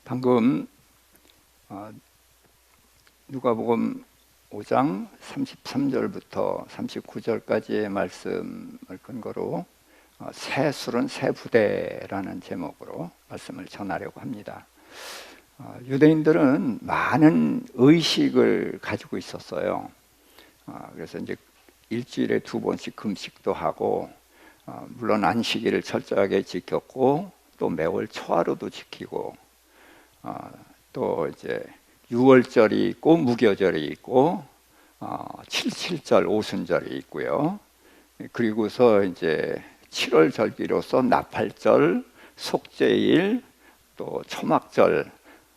방금 누가복음 5장 33절부터 39절까지의 말씀을 근거로 새 술은 새 부대라는 제목으로 말씀을 전하려고 합니다. 유대인들은 많은 의식을 가지고 있었어요. 그래서 이제 일주일에 2번씩 금식도 하고, 물론 안식일을 철저하게 지켰고, 또 매월 초하루도 지키고, 또 이제 유월절이 있고 무교절이 있고 77절 오순절이 있고요. 그리고서 이제 7월 절기로서 나팔절, 속죄일, 또 초막절,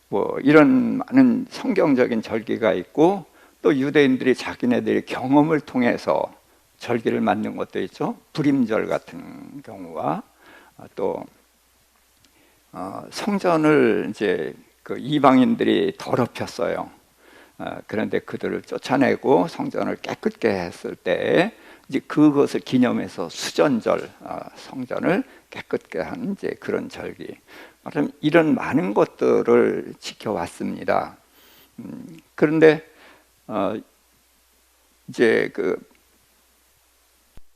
뭐 이런 많은 성경적인 절기가 있고, 또 유대인들이 자기네들의 경험을 통해서 절기를 만든 것도 있죠. 불임절 같은 경우와 또 성전을 이제 그 이방인들이 더럽혔어요. 그런데 그들을 쫓아내고 성전을 깨끗게 했을 때 이제 그것을 기념해서 수전절, 성전을 깨끗게 한 이제 그런 절기. 이런 많은 것들을 지켜왔습니다. 그런데 이제 그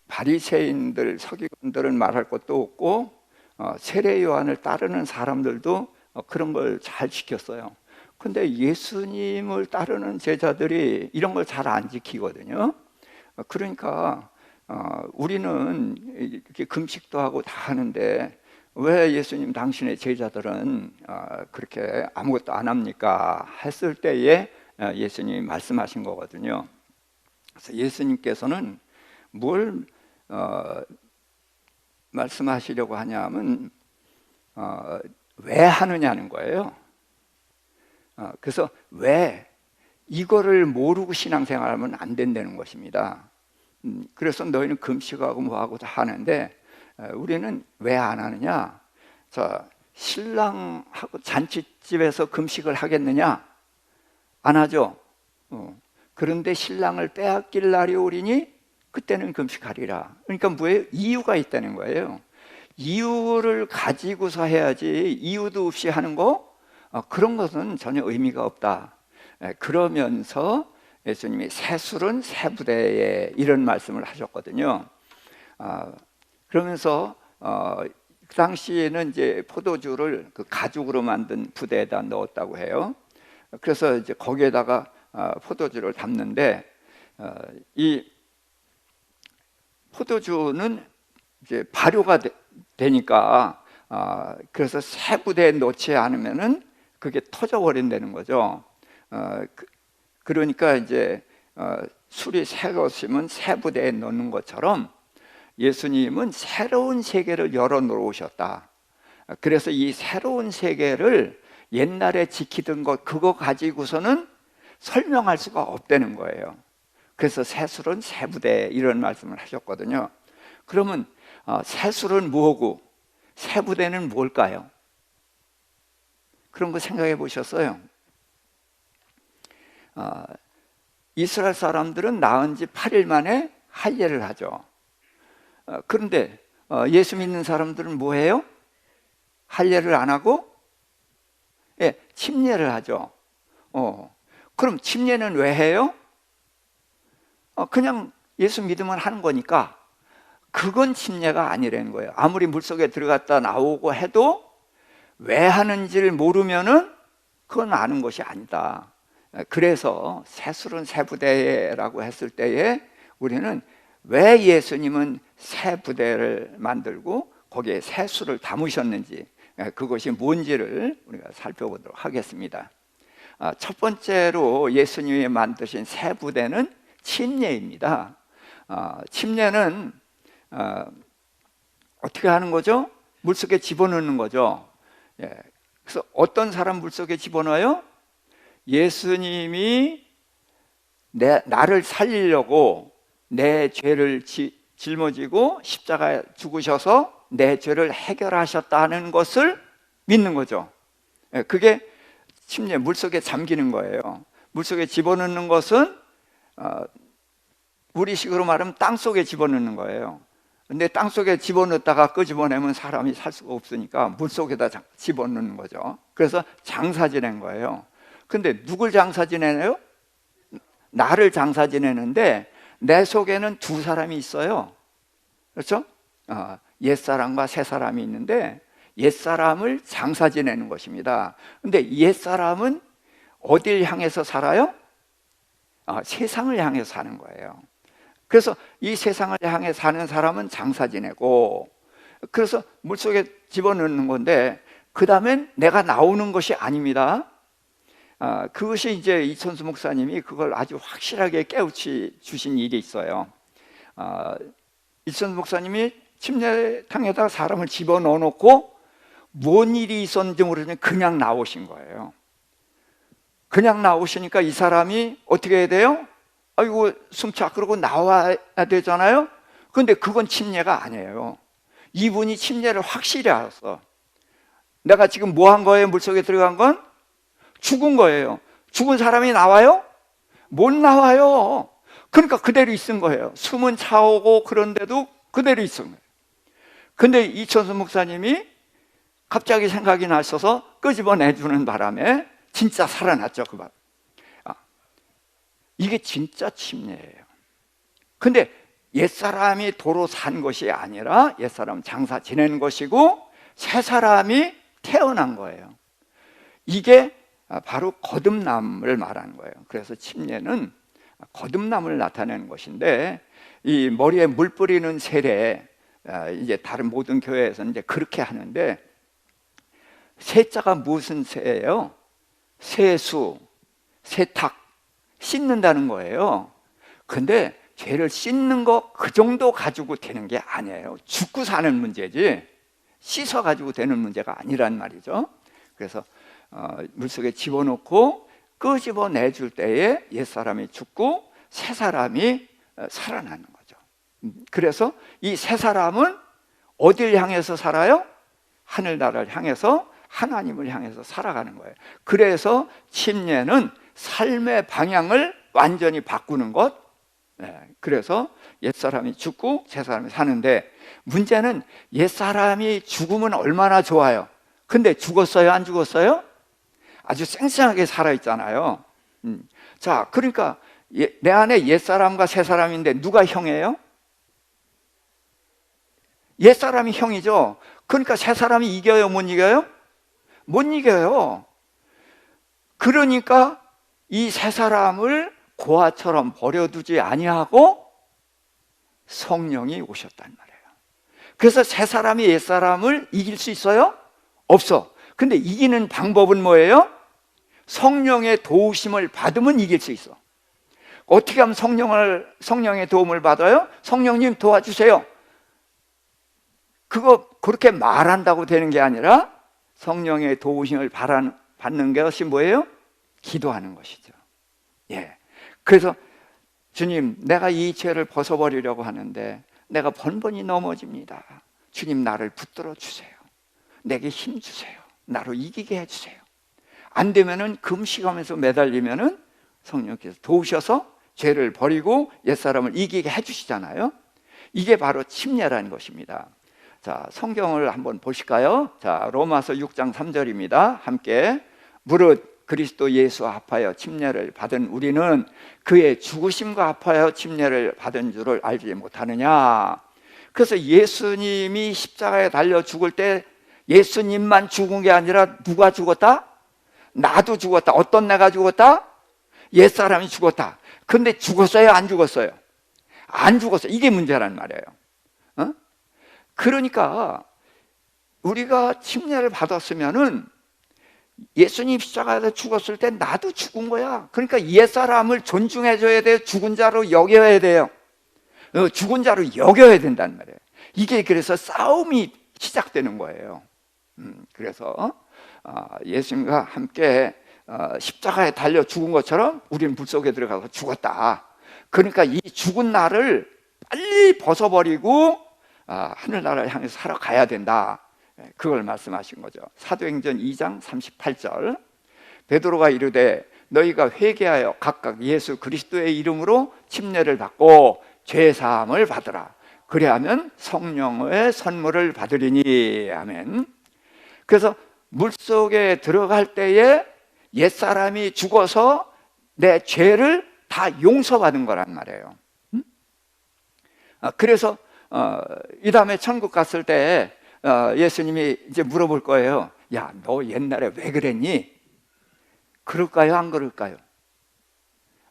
바리새인들, 서기관들은 말할 것도 없고, 세례 요한을 따르는 사람들도 그런 걸 잘 지켰어요. 근데 예수님을 따르는 제자들이 이런 걸 잘 안 지키거든요. 그러니까 우리는 이렇게 금식도 하고 다 하는데 왜 예수님 당신의 제자들은 그렇게 아무것도 안 합니까? 했을 때에 예수님이 말씀하신 거거든요. 그래서 예수님께서는 뭘 말씀하시려고 하냐면 왜 하느냐는 거예요. 그래서 왜 이거를 모르고 신앙생활하면 안 된다는 것입니다. 그래서 너희는 금식하고 뭐하고 다 하는데 우리는 왜 안 하느냐? 자, 신랑하고 잔치집에서 금식을 하겠느냐? 안 하죠. 그런데 신랑을 빼앗길 날이 오리니 그때는 금식하리라. 그러니까 뭐예요? 이유가 있다는 거예요. 이유를 가지고서 해야지 이유도 없이 하는 거, 그런 것은 전혀 의미가 없다. 그러면서 예수님이 새 술은 새 부대에 이런 말씀을 하셨거든요. 그러면서 그 당시에는 이제 포도주를 그 가죽으로 만든 부대에다 넣었다고 해요. 그래서 이제 거기에다가 포도주를 담는데 이 포도주는 이제 발효가 되니까 그래서 새 부대에 넣지 않으면은 그게 터져버린다는 거죠. 그러니까 이제 술이 새 것이면 새 부대에 넣는 것처럼 예수님은 새로운 세계를 열어 놓으셨다. 그래서 이 새로운 세계를 옛날에 지키던 것, 그거 가지고서는 설명할 수가 없다는 거예요. 그래서 새 술은 새 부대 이런 말씀을 하셨거든요. 그러면 새 술은 뭐고 새 부대는 뭘까요? 그런 거 생각해 보셨어요? 이스라엘 사람들은 낳은 지 8일 만에 할례를 하죠. 그런데 예수 믿는 사람들은 뭐 해요? 할례를 안 하고 침례를 하죠. 그럼 침례는 왜 해요? 그냥 예수 믿으면 하는 거니까 그건 침례가 아니라는 거예요. 아무리 물속에 들어갔다 나오고 해도 왜 하는지를 모르면은 그건 아는 것이 아니다. 그래서 새 술은 새 부대라고 했을 때에 우리는 왜 예수님은 새 부대를 만들고 거기에 새 술을 담으셨는지, 그것이 뭔지를 우리가 살펴보도록 하겠습니다. 첫 번째로 예수님이 만드신 새 부대는 침례입니다. 침례는 어떻게 하는 거죠? 물속에 집어넣는 거죠. 그래서 어떤 사람 물속에 집어넣어요? 예수님이 나를 살리려고 내 죄를 짊어지고 십자가에 죽으셔서 내 죄를 해결하셨다는 것을 믿는 거죠. 그게 침례, 물속에 잠기는 거예요. 물속에 집어넣는 것은 우리식으로 말하면 땅 속에 집어넣는 거예요. 근데 땅속에 집어넣다가 끄집어내면 사람이 살 수가 없으니까 물속에다 집어넣는 거죠. 그래서 장사 지낸 거예요. 근데 누굴 장사 지내요? 나를 장사 지내는데 내 속에는 두 사람이 있어요. 그렇죠? 옛사람과 새사람이 있는데 옛사람을 장사 지내는 것입니다. 근데 옛사람은 어딜 향해서 살아요? 세상을 향해서 사는 거예요. 그래서 이 세상을 향해 사는 사람은 장사 지내고, 그래서 물속에 집어넣는 건데 그 다음엔 내가 나오는 것이 아닙니다. 그것이 이제 이천수 목사님이 그걸 아주 확실하게 깨우치 주신 일이 있어요. 이천수 목사님이 침례탕에다 사람을 집어넣어 놓고 뭔 일이 있었는지 모르지만 그냥 나오신 거예요. 그냥 나오시니까 이 사람이 어떻게 해야 돼요? 아이고 숨차 그러고 나와야 되잖아요. 근데 그건 침례가 아니에요. 이분이 침례를 확실히 알았어. 내가 지금 뭐 한 거예요? 물속에 들어간 건? 죽은 거예요. 죽은 사람이 나와요? 못 나와요. 그러니까 그대로 있은 거예요. 숨은 차오고 그런데도 그대로 있은 거예요. 근데 이천수 목사님이 갑자기 생각이 나셔서 끄집어내주는 바람에 진짜 살아났죠. 그 바. 이게 진짜 침례예요. 근데 옛사람이 도로 산 것이 아니라 옛사람 장사 지낸 것이고 새 사람이 태어난 거예요. 이게 바로 거듭남을 말하는 거예요. 그래서 침례는 거듭남을 나타내는 것인데, 이 머리에 물 뿌리는 세례, 이제 다른 모든 교회에서는 이제 그렇게 하는데, 세자가 무슨 세예요? 세수, 세탁, 씻는다는 거예요. 근데 죄를 씻는 거 그 정도 가지고 되는 게 아니에요. 죽고 사는 문제지 씻어 가지고 되는 문제가 아니란 말이죠. 그래서 물속에 집어넣고 끄집어내줄 때에 옛사람이 죽고 새사람이 살아나는 거죠. 그래서 이 새사람은 어딜 향해서 살아요? 하늘나라를 향해서, 하나님을 향해서 살아가는 거예요. 그래서 침례는 삶의 방향을 완전히 바꾸는 것. 그래서 옛사람이 죽고 새사람이 사는데, 문제는 옛사람이 죽으면 얼마나 좋아요. 근데 죽었어요? 안 죽었어요? 아주 쌩쌩하게 살아있잖아요. 자, 그러니까 내 안에 옛사람과 새사람인데 누가 형이에요? 옛사람이 형이죠. 그러니까 새사람이 이겨요? 못 이겨요? 못 이겨요. 그러니까 이 새사람을 고아처럼 버려두지 아니하고 성령이 오셨단 말이에요. 그래서 새사람이 옛사람을 이길 수 있어요? 없어. 근데 이기는 방법은 뭐예요? 성령의 도우심을 받으면 이길 수 있어. 어떻게 하면 성령의 도움을 받아요? 성령님 도와주세요. 그거 그렇게 말한다고 되는 게 아니라 성령의 도우심을 받는 것이 뭐예요? 기도하는 것이죠. 예. 그래서 주님, 내가 이 죄를 벗어버리려고 하는데 내가 번번이 넘어집니다. 주님, 나를 붙들어 주세요. 내게 힘 주세요. 나로 이기게 해주세요. 안 되면은 금식하면서 매달리면은 성령께서 도우셔서 죄를 버리고 옛사람을 이기게 해주시잖아요. 이게 바로 침례라는 것입니다. 자, 성경을 한번 보실까요? 자, 로마서 6장 3절입니다. 함께. 무릇 그리스도 예수와 합하여 침례를 받은 우리는 그의 죽으심과 합하여 침례를 받은 줄을 알지 못하느냐. 그래서 예수님이 십자가에 달려 죽을 때 예수님만 죽은 게 아니라 누가 죽었다? 나도 죽었다. 어떤 내가 죽었다? 옛사람이 죽었다. 근데 죽었어요? 안 죽었어요? 안 죽었어요. 이게 문제란 말이에요. 그러니까 우리가 침례를 받았으면은 예수님 십자가에서 죽었을 때 나도 죽은 거야. 그러니까 옛사람을 존중해줘야 돼요. 죽은 자로 여겨야 돼요. 죽은 자로 여겨야 된단 말이에요. 이게 그래서 싸움이 시작되는 거예요. 그래서 예수님과 함께 십자가에 달려 죽은 것처럼 우리는 물속에 들어가서 죽었다. 그러니까 이 죽은 나를 빨리 벗어버리고 하늘나라를 향해서 살아가야 된다. 그걸 말씀하신 거죠. 사도행전 2장 38절. 베드로가 이르되 너희가 회개하여 각각 예수 그리스도의 이름으로 침례를 받고 죄사함을 받으라. 그래야면 성령의 선물을 받으리니. 아멘. 그래서 물속에 들어갈 때에 옛사람이 죽어서 내 죄를 다 용서받은 거란 말이에요. 그래서 이 다음에 천국 갔을 때 예수님이 이제 물어볼 거예요. 야, 너 옛날에 왜 그랬니? 그럴까요? 안 그럴까요?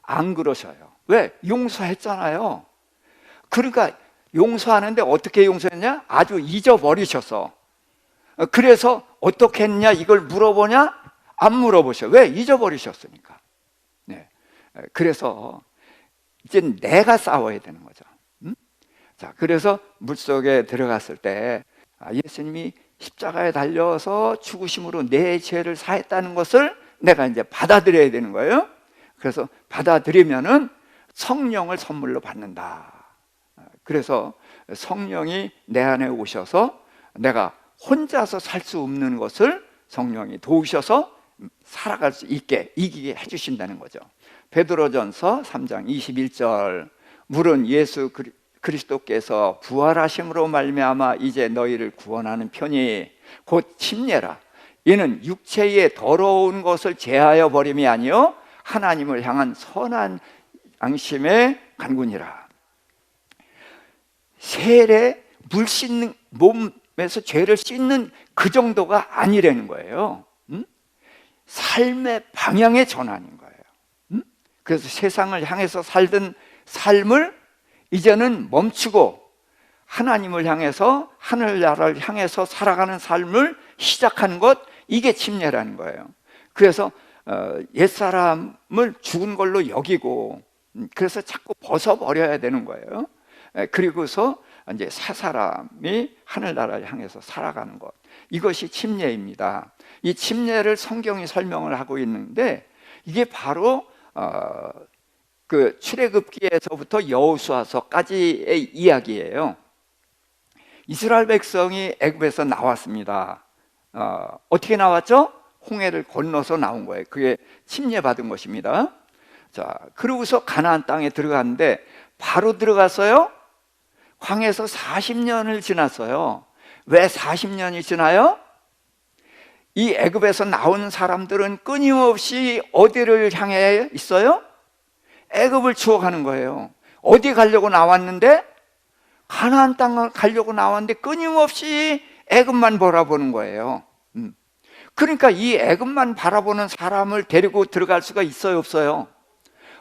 안 그러셔요. 왜? 용서했잖아요. 그러니까 용서하는데 어떻게 용서했냐? 아주 잊어버리셔서. 그래서 어떻게 했냐 이걸 물어보냐? 안 물어보셔. 왜? 잊어버리셨으니까. 네. 그래서 이제 내가 싸워야 되는 거죠. 자, 그래서 물속에 들어갔을 때 예수님이 십자가에 달려서 죽으심으로 내 죄를 사했다는 것을 내가 이제 받아들여야 되는 거예요. 그래서 받아들이면은 성령을 선물로 받는다. 그래서 성령이 내 안에 오셔서 내가 혼자서 살 수 없는 것을 성령이 도우셔서 살아갈 수 있게, 이기게 해주신다는 거죠. 베드로전서 3장 21절, 물은 예수 그리스도께서 부활하심으로 말미암아 이제 너희를 구원하는 편이 곧 침례라. 이는 육체의 더러운 것을 제하여 버림이 아니요 하나님을 향한 선한 양심의 간군이라. 세례, 물 씻는, 몸에서 죄를 씻는 그 정도가 아니라는 거예요. 삶의 방향의 전환인 거예요. 그래서 세상을 향해서 살던 삶을 이제는 멈추고 하나님을 향해서, 하늘나라를 향해서 살아가는 삶을 시작하는 것, 이게 침례라는 거예요. 그래서 옛사람을 죽은 걸로 여기고, 그래서 자꾸 벗어버려야 되는 거예요. 그리고서 이제 새 사람이 하늘나라를 향해서 살아가는 것, 이것이 침례입니다. 이 침례를 성경이 설명을 하고 있는데, 이게 바로 그 출애굽기에서부터 여호수아서까지의 이야기예요. 이스라엘 백성이 애굽에서 나왔습니다. 어떻게 나왔죠? 홍해를 건너서 나온 거예요. 그게 침례받은 것입니다. 자, 그러고서 가나안 땅에 들어갔는데 바로 들어갔어요? 광야에서 40년을 지났어요. 왜 40년이 지나요? 이 애굽에서 나온 사람들은 끊임없이 어디를 향해 있어요? 애굽을 추억하는 거예요. 어디 가려고 나왔는데? 가나안 땅을 가려고 나왔는데 끊임없이 애굽만 바라보는 거예요. 그러니까 이 애굽만 바라보는 사람을 데리고 들어갈 수가 있어요, 없어요?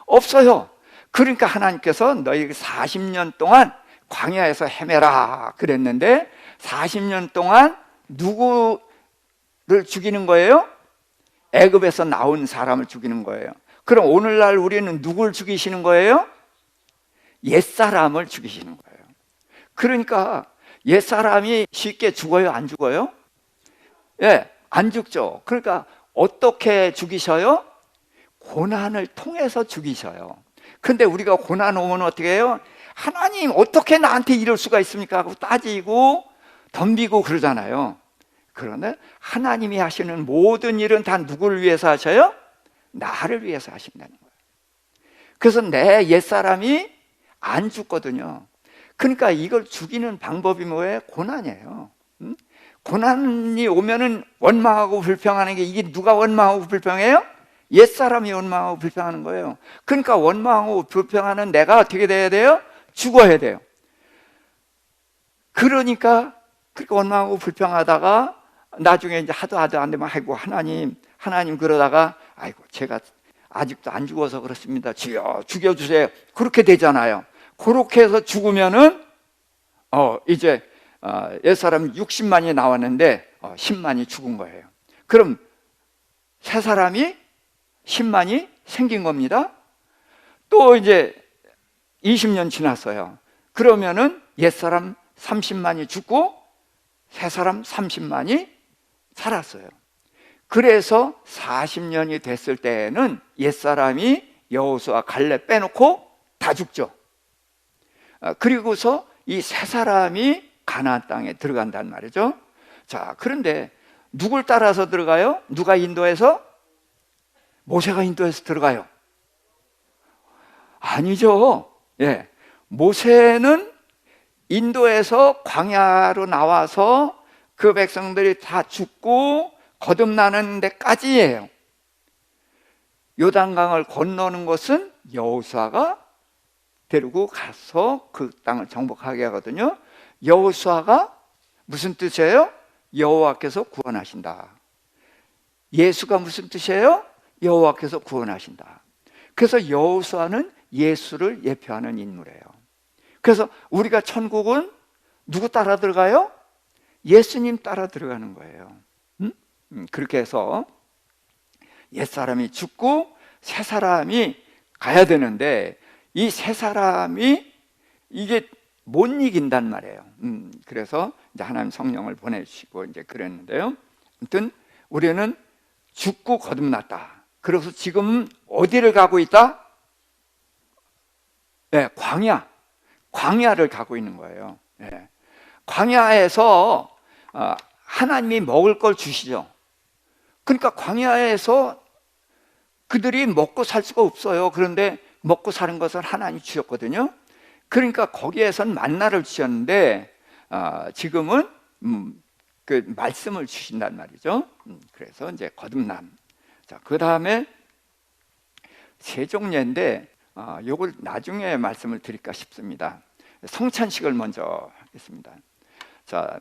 없어요. 그러니까 하나님께서 너희 40년 동안 광야에서 헤매라 그랬는데 40년 동안 누구를 죽이는 거예요? 애굽에서 나온 사람을 죽이는 거예요. 그럼 오늘날 우리는 누굴 죽이시는 거예요? 옛사람을 죽이시는 거예요. 그러니까 옛사람이 쉽게 죽어요, 안 죽어요? 예, 안 죽죠. 그러니까 어떻게 죽이셔요? 고난을 통해서 죽이셔요. 근데 우리가 고난 오면 어떻게 해요? 하나님 어떻게 나한테 이럴 수가 있습니까? 하고 따지고 덤비고 그러잖아요. 그런데 하나님이 하시는 모든 일은 다 누구를 위해서 하셔요? 나를 위해서 하신다는 거예요. 그래서 내 옛사람이 안 죽거든요. 그러니까 이걸 죽이는 방법이 뭐예요? 고난이에요. 고난이 오면은 원망하고 불평하는 게, 이게 누가 원망하고 불평해요? 옛사람이 원망하고 불평하는 거예요. 그러니까 원망하고 불평하는 내가 어떻게 돼야 돼요? 죽어야 돼요. 그러니까 그렇게 원망하고 불평하다가 나중에 이제 하도 안 되면, 아이고 하나님 그러다가 아이고 제가 아직도 안 죽어서 그렇습니다. 주여 죽여주세요. 그렇게 되잖아요. 그렇게 해서 죽으면은 이제 옛사람 60만이 나왔는데 10만이 죽은 거예요. 그럼 새 사람이 10만이 생긴 겁니다. 또 이제 20년 지났어요. 그러면은 옛사람 30만이 죽고 새 사람 30만이 살았어요. 그래서 40년이 됐을 때에는 옛사람이 여호수아 갈렙 빼놓고 다 죽죠. 그리고서 이 새 사람이 가나안 땅에 들어간단 말이죠. 자, 그런데 누굴 따라서 들어가요? 누가 인도해서? 모세가 인도해서 들어가요? 아니죠. 예, 모세는 인도에서 광야로 나와서 그 백성들이 다 죽고 거듭나는 데까지예요. 요단강을 건너는 것은 여호수아가 데리고 가서 그 땅을 정복하게 하거든요. 여호수아가 무슨 뜻이에요? 여호와께서 구원하신다. 예수가 무슨 뜻이에요? 여호와께서 구원하신다. 그래서 여호수아는 예수를 예표하는 인물이에요. 그래서 우리가 천국은 누구 따라 들어가요? 예수님 따라 들어가는 거예요. 그렇게 해서 옛사람이 죽고 새 사람이 가야 되는데 이 새 사람이 이게 못 이긴단 말이에요. 그래서 이제 하나님 성령을 보내주시고 이제 그랬는데요. 아무튼 우리는 죽고 거듭났다. 그래서 지금 어디를 가고 있다? 네, 광야를 가고 있는 거예요. 네. 광야에서 하나님이 먹을 걸 주시죠. 그러니까 광야에서 그들이 먹고 살 수가 없어요. 그런데 먹고 사는 것은 하나님이 주셨거든요. 그러니까 거기에선 만나를 주셨는데 지금은 그 말씀을 주신단 말이죠. 그래서 이제 거듭남. 자, 그 다음에 세종례인데 요걸 나중에 말씀을 드릴까 싶습니다. 성찬식을 먼저 하겠습니다. 자,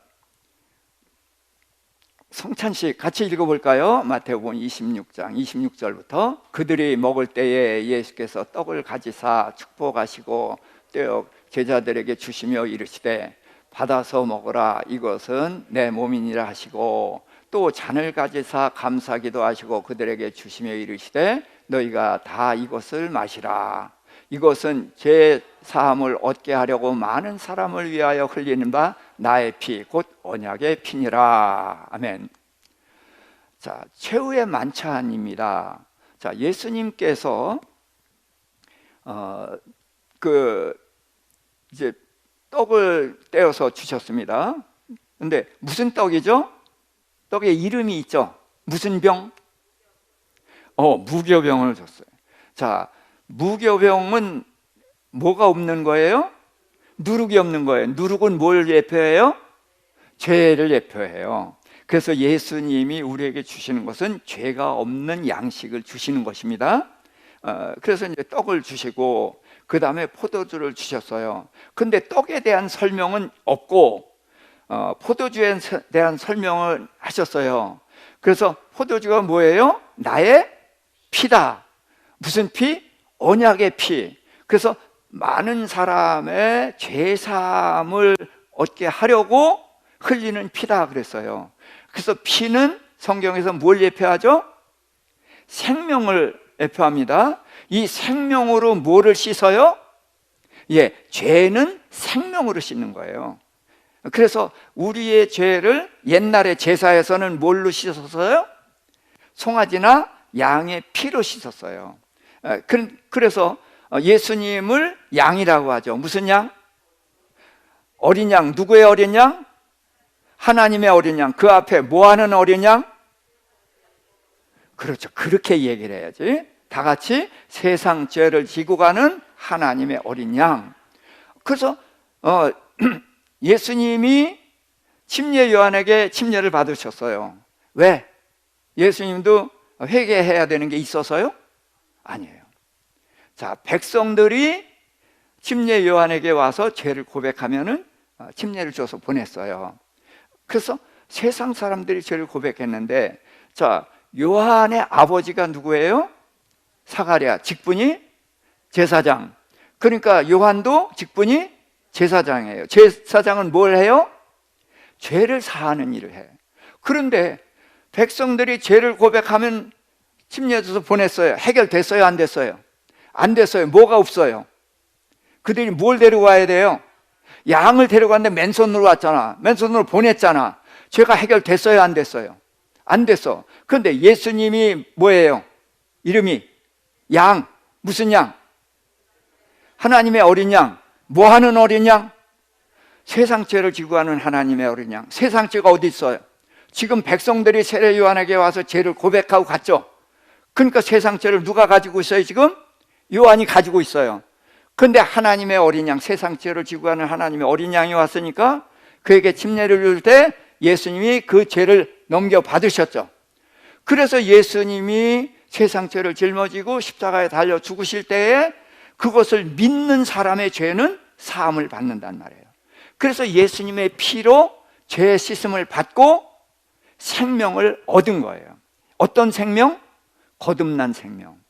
성찬식 같이 읽어볼까요? 마태복음 26장 26절부터 그들이 먹을 때에 예수께서 떡을 가지사 축복하시고 떼어 제자들에게 주시며 이르시되 받아서 먹으라 이것은 내 몸이니라 하시고 또 잔을 가지사 감사기도 하시고 그들에게 주시며 이르시되 너희가 다 이것을 마시라 이것은 제 사함을 얻게 하려고 많은 사람을 위하여 흘리는 바 나의 피 곧 언약의 피니라. 아멘. 자, 최후의 만찬입니다. 자, 예수님께서 이제 떡을 떼어서 주셨습니다. 근데 무슨 떡이죠? 떡에 이름이 있죠. 무슨 병? 무교병을 줬어요. 자, 무교병은 뭐가 없는 거예요? 누룩이 없는 거예요. 누룩은 뭘 예표해요? 죄를 예표해요. 그래서 예수님이 우리에게 주시는 것은 죄가 없는 양식을 주시는 것입니다. 그래서 이제 떡을 주시고 그 다음에 포도주를 주셨어요. 근데 떡에 대한 설명은 없고 포도주에 대한 설명을 하셨어요. 그래서 포도주가 뭐예요? 나의 피다. 무슨 피? 언약의 피. 그래서 많은 사람의 죄사함을 얻게 하려고 흘리는 피다 그랬어요. 그래서 피는 성경에서 뭘 예표하죠? 생명을 예표합니다. 이 생명으로 뭐를 씻어요? 예, 죄는 생명으로 씻는 거예요. 그래서 우리의 죄를 옛날에 제사에서는 뭘로 씻었어요? 송아지나 양의 피로 씻었어요. 그래서 예수님을 양이라고 하죠. 무슨 양? 어린 양. 누구의 어린 양? 하나님의 어린 양. 그 앞에 뭐 하는 어린 양? 그렇죠. 그렇게 얘기를 해야지. 다 같이 세상 죄를 지고 가는 하나님의 어린 양. 그래서 예수님이 침례 요한에게 침례를 받으셨어요. 왜? 예수님도 회개해야 되는 게 있어서요? 아니에요. 자, 백성들이 침례 요한에게 와서 죄를 고백하면은 침례를 줘서 보냈어요. 그래서 세상 사람들이 죄를 고백했는데, 자, 요한의 아버지가 누구예요? 사가랴. 직분이 제사장. 그러니까 요한도 직분이 제사장이에요. 제사장은 뭘 해요? 죄를 사하는 일을 해요. 그런데 백성들이 죄를 고백하면 침례 줘서 보냈어요. 해결됐어요? 안 됐어요? 안 됐어요. 뭐가 없어요? 그들이 뭘 데려와야 돼요? 양을 데려갔는데 맨손으로 왔잖아. 맨손으로 보냈잖아. 죄가 해결됐어요? 안 됐어요? 안 됐어. 그런데 예수님이 뭐예요? 이름이 양. 무슨 양? 하나님의 어린 양. 뭐 하는 어린 양? 세상 죄를 지고 가는 하나님의 어린 양. 세상 죄가 어디 있어요? 지금 백성들이 세례 요한에게 와서 죄를 고백하고 갔죠. 그러니까 세상 죄를 누가 가지고 있어요? 지금 요한이 가지고 있어요. 근데 하나님의 어린 양, 세상 죄를 지고 가는 하나님의 어린 양이 왔으니까 그에게 침례를 줄 때 예수님이 그 죄를 넘겨받으셨죠. 그래서 예수님이 세상 죄를 짊어지고 십자가에 달려 죽으실 때에 그것을 믿는 사람의 죄는 사함을 받는단 말이에요. 그래서 예수님의 피로 죄의 씻음을 받고 생명을 얻은 거예요. 어떤 생명? 거듭난 생명.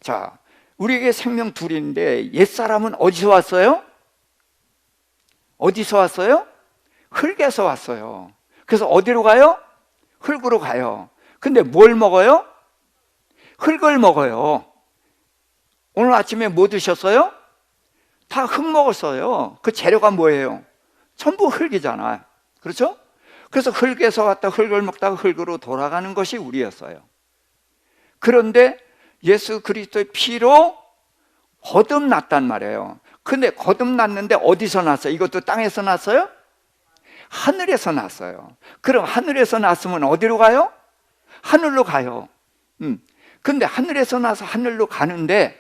자, 우리에게 생명 둘인데 옛사람은 어디서 왔어요? 어디서 왔어요? 흙에서 왔어요. 그래서 어디로 가요? 흙으로 가요. 근데 뭘 먹어요? 흙을 먹어요. 오늘 아침에 뭐 드셨어요? 다 흙 먹었어요. 그 재료가 뭐예요? 전부 흙이잖아요. 그렇죠? 그래서 흙에서 왔다 흙을 먹다가 흙으로 돌아가는 것이 우리였어요. 그런데 예수 그리스도의 피로 거듭났단 말이에요. 근데 거듭났는데 어디서 났어요? 이것도 땅에서 났어요? 하늘에서 났어요. 그럼 하늘에서 났으면 어디로 가요? 하늘로 가요. 근데 하늘에서 나서 하늘로 가는데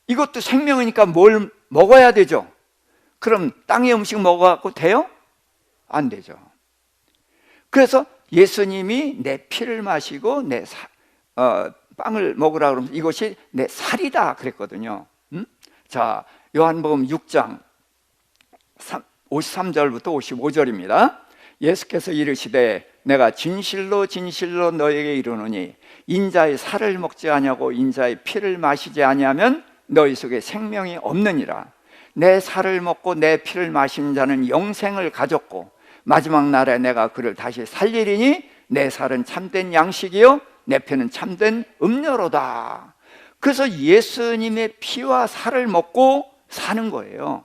이것도 생명이니까 뭘 먹어야 되죠? 그럼 땅의 음식 먹어갖고 돼요? 안 되죠. 그래서 예수님이 내 피를 마시고 내 빵을 먹으라 그러면 이것이 내 살이다 그랬거든요. 자, 요한복음 6장 53절부터 55절입니다. 예수께서 이르시되 내가 진실로 진실로 너에게 이르노니 인자의 살을 먹지 아니하고 인자의 피를 마시지 아니하면 너희 속에 생명이 없느니라. 내 살을 먹고 내 피를 마시는 자는 영생을 가졌고 마지막 날에 내가 그를 다시 살리리니 내 살은 참된 양식이요 내 피는 참된 음료로다. 그래서 예수님의 피와 살을 먹고 사는 거예요.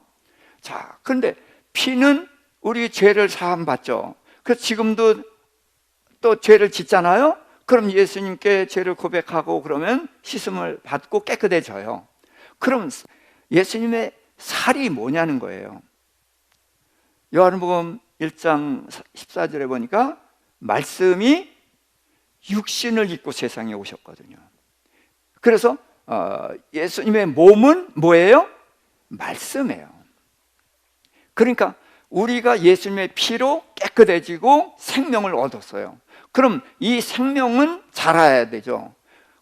자, 그런데 피는 우리 죄를 사함 받죠. 그래서 지금도 또 죄를 짓잖아요. 그럼 예수님께 죄를 고백하고 그러면 씻음을 받고 깨끗해져요. 그럼 예수님의 살이 뭐냐는 거예요. 요한복음 1장 14절에 보니까 말씀이 육신을 입고 세상에 오셨거든요. 그래서 예수님의 몸은 뭐예요? 말씀이에요. 그러니까 우리가 예수님의 피로 깨끗해지고 생명을 얻었어요. 그럼 이 생명은 자라야 되죠.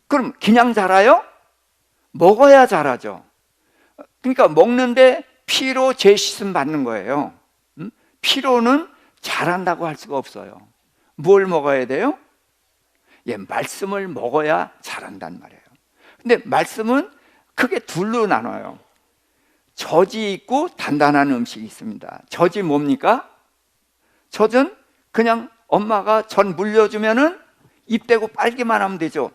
그럼 그냥 자라요? 먹어야 자라죠. 그러니까 먹는데 피로 재씻음 받는 거예요. 피로는 자란다고 할 수가 없어요. 뭘 먹어야 돼요? 예, 말씀을 먹어야 자란단 말이에요. 근데 말씀은 크게 둘로 나눠요. 젖이 있고 단단한 음식이 있습니다. 젖이 뭡니까? 젖은 그냥 엄마가 젖 물려주면은 입 대고 빨기만 하면 되죠.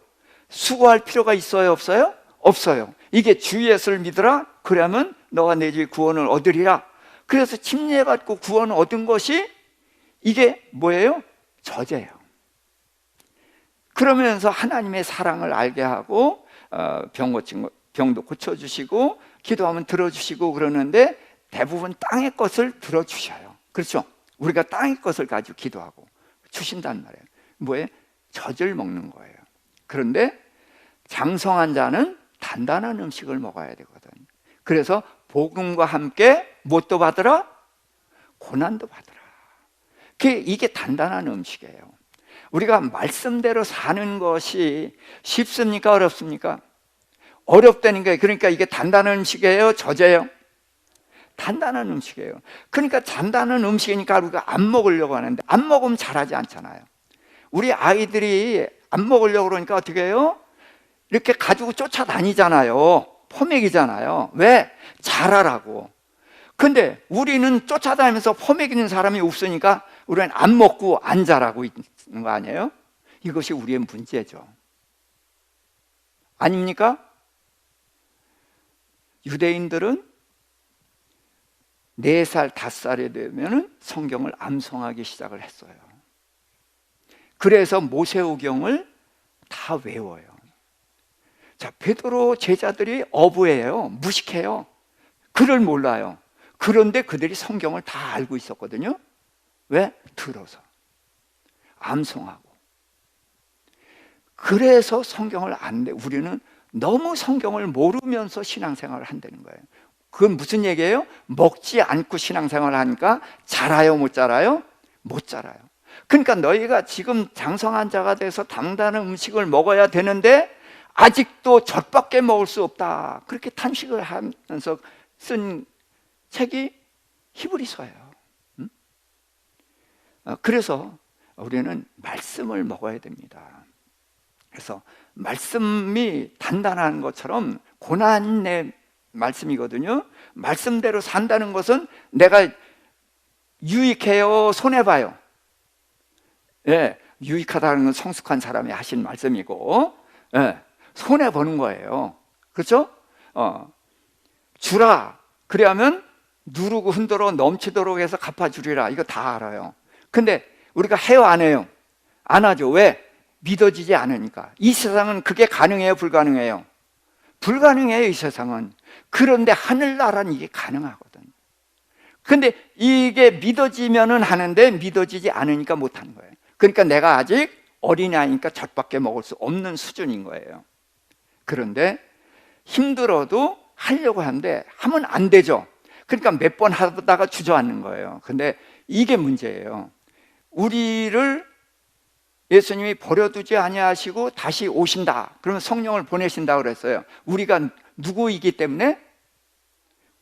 수고할 필요가 있어요, 없어요? 없어요. 이게 주 예수를 믿으라. 그러면 너가 내 집 구원을 얻으리라. 그래서 침례받고 구원을 얻은 것이 이게 뭐예요? 젖이에요. 그러면서 하나님의 사랑을 알게 하고 병도 고쳐주시고 기도하면 들어주시고 그러는데 대부분 땅의 것을 들어주셔요. 그렇죠? 우리가 땅의 것을 가지고 기도하고 주신단 말이에요. 뭐예요? 젖을 먹는 거예요. 그런데 장성한 자는 단단한 음식을 먹어야 되거든. 그래서 복음과 함께 뭣도 받으라? 고난도 받으라. 이게 단단한 음식이에요. 우리가 말씀대로 사는 것이 쉽습니까? 어렵습니까? 어렵다는 거예요. 그러니까 이게 단단한 음식이에요? 젖이에요? 단단한 음식이에요. 그러니까 단단한 음식이니까 우리가 안 먹으려고 하는데 안 먹으면 잘하지 않잖아요. 우리 아이들이 안 먹으려고 그러니까 어떻게 해요? 이렇게 가지고 쫓아다니잖아요. 포먹이잖아요. 왜? 잘하라고. 근데 우리는 쫓아다니면서 포먹이는 사람이 없으니까 우리는 안 먹고 안 자라고 있는 거 아니에요? 이것이 우리의 문제죠. 아닙니까? 유대인들은 4살, 5살이 되면 성경을 암송하기 시작을 했어요. 그래서 모세오경을 다 외워요. 자, 베드로 제자들이 어부예요. 무식해요. 글을 몰라요. 그런데 그들이 성경을 다 알고 있었거든요. 왜? 들어서 암송하고. 그래서 성경을 안 돼. 우리는 너무 성경을 모르면서 신앙생활을 한다는 거예요. 그건 무슨 얘기예요? 먹지 않고 신앙생활을 하니까 자라요, 못 자라요? 못 자라요. 그러니까 너희가 지금 장성한 자가 돼서 당당한 음식을 먹어야 되는데 아직도 젖밖에 먹을 수 없다. 그렇게 탄식을 하면서 쓴 책이 히브리서예요. 그래서 우리는 말씀을 먹어야 됩니다. 그래서 말씀이 단단한 것처럼 고난의 말씀이거든요. 말씀대로 산다는 것은 내가 유익해요, 손해봐요? 예, 유익하다는 건 성숙한 사람이 하신 말씀이고, 예, 손해보는 거예요. 그렇죠? 주라. 그래야면 누르고 흔들어 넘치도록 해서 갚아주리라. 이거 다 알아요. 근데 우리가 해요, 안 해요? 안 하죠. 왜? 믿어지지 않으니까. 이 세상은 그게 가능해요, 불가능해요? 불가능해요, 이 세상은. 그런데 하늘나라는 이게 가능하거든. 근데 이게 믿어지면은 하는데 믿어지지 않으니까 못하는 거예요. 그러니까 내가 아직 어린아이니까 젖밖에 먹을 수 없는 수준인 거예요. 그런데 힘들어도 하려고 하는데 하면 안 되죠. 그러니까 몇 번 하다가 주저앉는 거예요. 근데 이게 문제예요. 우리를 예수님이 버려두지 아니하시고 다시 오신다. 그러면 성령을 보내신다 그랬어요. 우리가 누구이기 때문에?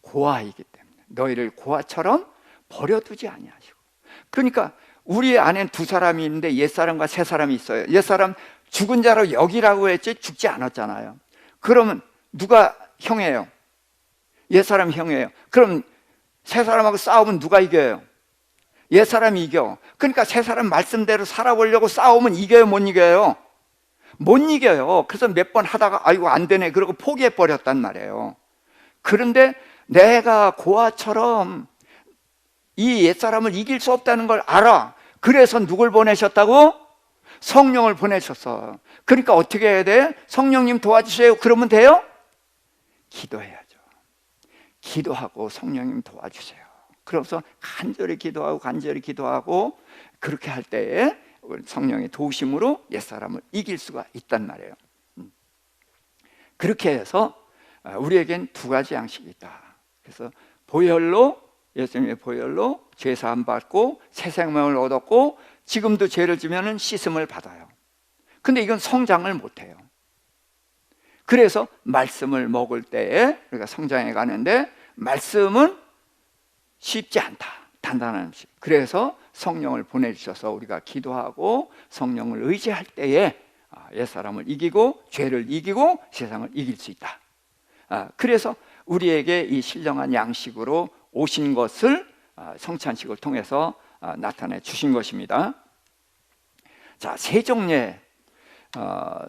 고아이기 때문에. 너희를 고아처럼 버려두지 아니하시고. 그러니까 우리 안엔 두 사람이 있는데 옛사람과 새사람이 있어요. 옛사람 죽은 자로 여기라고 했지 죽지 않았잖아요. 그러면 누가 형이에요? 옛사람 형이에요. 그럼 새사람하고 싸우면 누가 이겨요? 옛사람이 이겨. 그러니까 새사람 말씀대로 살아보려고 싸우면 이겨요, 못 이겨요? 못 이겨요. 그래서 몇 번 하다가 아이고 안 되네 그러고 포기해버렸단 말이에요. 그런데 내가 고아처럼 이 옛사람을 이길 수 없다는 걸 알아. 그래서 누굴 보내셨다고? 성령을 보내셨어. 그러니까 어떻게 해야 돼? 성령님 도와주세요. 그러면 돼요? 기도해야죠. 기도하고 성령님 도와주세요. 그래서 간절히 기도하고 그렇게 할 때에 성령의 도우심으로 옛사람을 이길 수가 있단 말이에요. 그렇게 해서 우리에겐 두 가지 양식이 있다. 그래서 보혈로, 예수님의 보혈로 죄 사함 받고 새 생명을 얻었고 지금도 죄를 지면은 씻음을 받아요. 근데 이건 성장을 못해요. 그래서 말씀을 먹을 때에 우리가 성장해 가는데 말씀은 쉽지 않다. 단단한 음식. 그래서 성령을 보내주셔서 우리가 기도하고 성령을 의지할 때에 옛사람을 이기고 죄를 이기고 세상을 이길 수 있다. 그래서 우리에게 이 신령한 양식으로 오신 것을 성찬식을 통해서 나타내 주신 것입니다. 자, 세종례.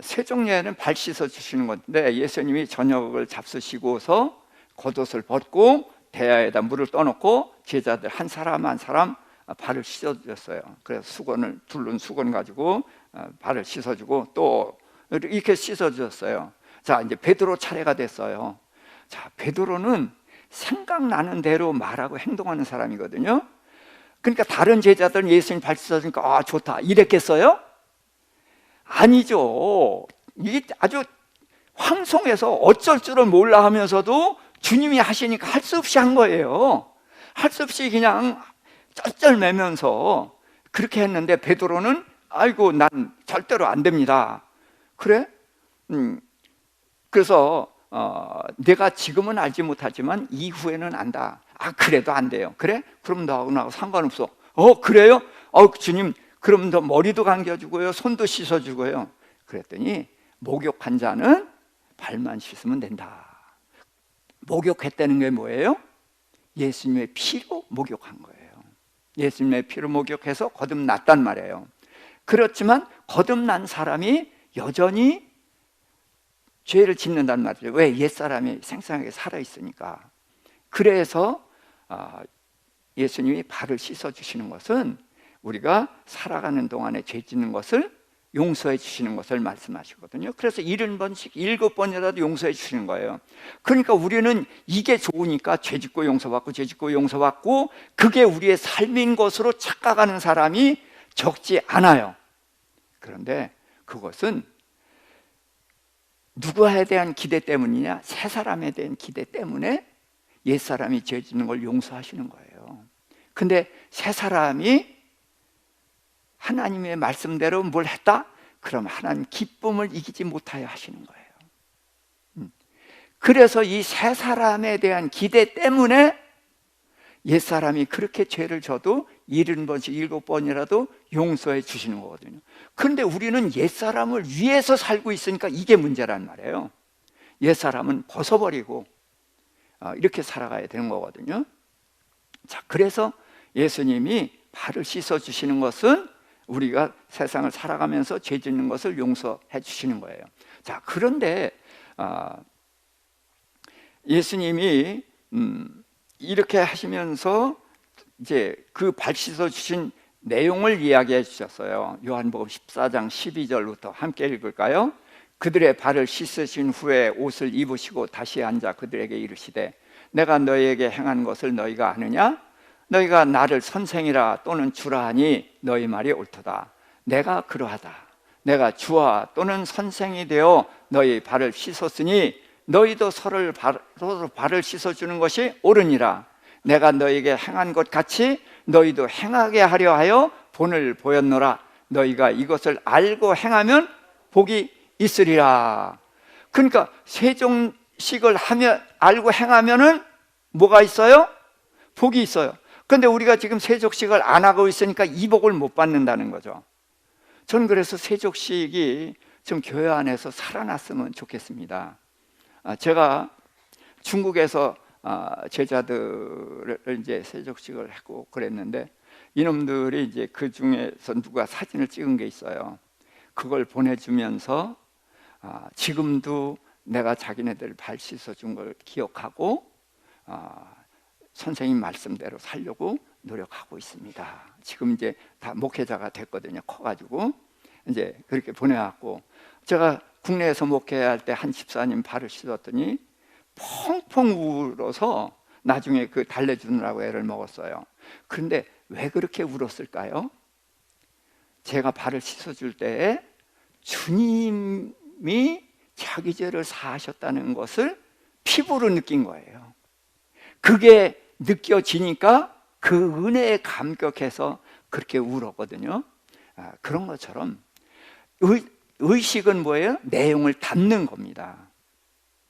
세종례는 발 씻어 주시는 건데 예수님이 저녁을 잡수시고서 겉옷을 벗고 대야에다 물을 떠놓고 제자들 한 사람 한 사람 발을 씻어주셨어요. 그래서 수건을 둘른 수건 가지고 발을 씻어주고 또 이렇게 씻어주셨어요. 자, 이제 베드로 차례가 됐어요. 자, 베드로는 생각나는 대로 말하고 행동하는 사람이거든요. 그러니까 다른 제자들은 예수님 발 씻어주니까 좋다 이랬겠어요? 아니죠. 이게 아주 황송해서 어쩔 줄을 몰라 하면서도 주님이 하시니까 할 수 없이 한 거예요. 할 수 없이 그냥 쩔쩔매면서 그렇게 했는데 베드로는 아이고 난 절대로 안 됩니다. 그래? 그래서 내가 지금은 알지 못하지만 이후에는 안다. 그래도 안 돼요. 그래? 그럼 나하고 상관없어. 그래요? 주님 그럼 너 머리도 감겨주고요 손도 씻어주고요. 그랬더니 목욕한 자는 발만 씻으면 된다. 목욕했다는 게 뭐예요? 예수님의 피로 목욕한 거예요. 예수님의 피로 목욕해서 거듭났단 말이에요. 그렇지만 거듭난 사람이 여전히 죄를 짓는단 말이에요. 왜? 옛사람이 생생하게 살아있으니까. 그래서 예수님이 발을 씻어주시는 것은 우리가 살아가는 동안에 죄 짓는 것을 용서해 주시는 것을 말씀하시거든요. 그래서 70번씩 7번이라도 용서해 주시는 거예요. 그러니까 우리는 이게 좋으니까 죄 짓고 용서받고 그게 우리의 삶인 것으로 착각하는 사람이 적지 않아요. 그런데 그것은 누구에 대한 기대 때문이냐? 새 사람에 대한 기대 때문에 옛사람이 죄 짓는 걸 용서하시는 거예요. 근데 새 사람이 하나님의 말씀대로 뭘 했다? 그럼 하나님 기쁨을 이기지 못하여 하시는 거예요. 그래서 이 새 사람에 대한 기대 때문에 옛사람이 그렇게 죄를 져도 70번씩 7번이라도 용서해 주시는 거거든요. 그런데 우리는 옛사람을 위해서 살고 있으니까 이게 문제란 말이에요. 옛사람은 벗어버리고 이렇게 살아가야 되는 거거든요. 자, 그래서 예수님이 발을 씻어 주시는 것은 우리가 세상을 살아가면서 죄 짓는 것을 용서해 주시는 거예요. 자, 그런데 예수님이 이렇게 하시면서 이제 그 발 씻어 주신 내용을 이야기해 주셨어요. 요한복음 14장 12절부터 함께 읽을까요? 그들의 발을 씻으신 후에 옷을 입으시고 다시 앉아 그들에게 이르시되 내가 너희에게 행한 것을 너희가 아느냐? 너희가 나를 선생이라 또는 주라 하니 너희 말이 옳도다. 내가 그러하다. 내가 주와 또는 선생이 되어 너희 발을 씻었으니 너희도 서로 발을 씻어주는 것이 옳으니라. 내가 너희에게 행한 것 같이 너희도 행하게 하려 하여 본을 보였노라. 너희가 이것을 알고 행하면 복이 있으리라. 그러니까 세종식을 하며 알고 행하면은 뭐가 있어요? 복이 있어요. 그런데 우리가 지금 세족식을 안 하고 있으니까 이 복을 못 받는다는 거죠. 저는 그래서 세족식이 좀 교회 안에서 살아났으면 좋겠습니다. 제가 중국에서 제자들을 이제 세족식을 하고 그랬는데 이놈들이 이제 그 중에서 누가 사진을 찍은 게 있어요. 그걸 보내주면서 지금도 내가 자기네들 발 씻어준 걸 기억하고 선생님 말씀대로 살려고 노력하고 있습니다. 지금 이제 다 목회자가 됐거든요. 커가지고 이제 그렇게 보내왔고, 제가 국내에서 목회할 때 한 집사님 발을 씻었더니 펑펑 울어서 나중에 그 달래주느라고 애를 먹었어요. 그런데 왜 그렇게 울었을까요? 제가 발을 씻어줄 때에 주님이 자기 죄를 사하셨다는 것을 피부로 느낀 거예요. 그게 느껴지니까 그 은혜에 감격해서 그렇게 울었거든요. 그런 것처럼 의식은 뭐예요? 내용을 담는 겁니다.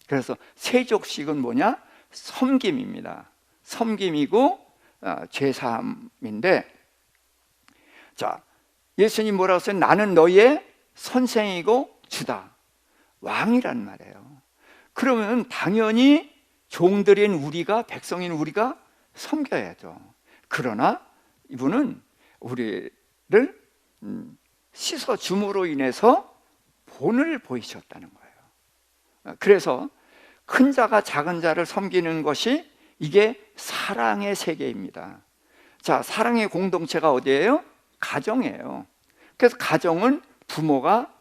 그래서 세족식은 뭐냐? 섬김입니다. 섬김이고 죄사함인데, 자, 예수님 뭐라고 했어요? 나는 너희의 선생이고 주다. 왕이란 말이에요. 그러면 당연히 종들인 우리가, 백성인 우리가 섬겨야죠. 그러나 이분은 우리를 씻어줌으로 인해서 본을 보이셨다는 거예요. 그래서 큰 자가 작은 자를 섬기는 것이 이게 사랑의 세계입니다. 자, 사랑의 공동체가 어디예요? 가정이에요. 그래서 가정은 부모가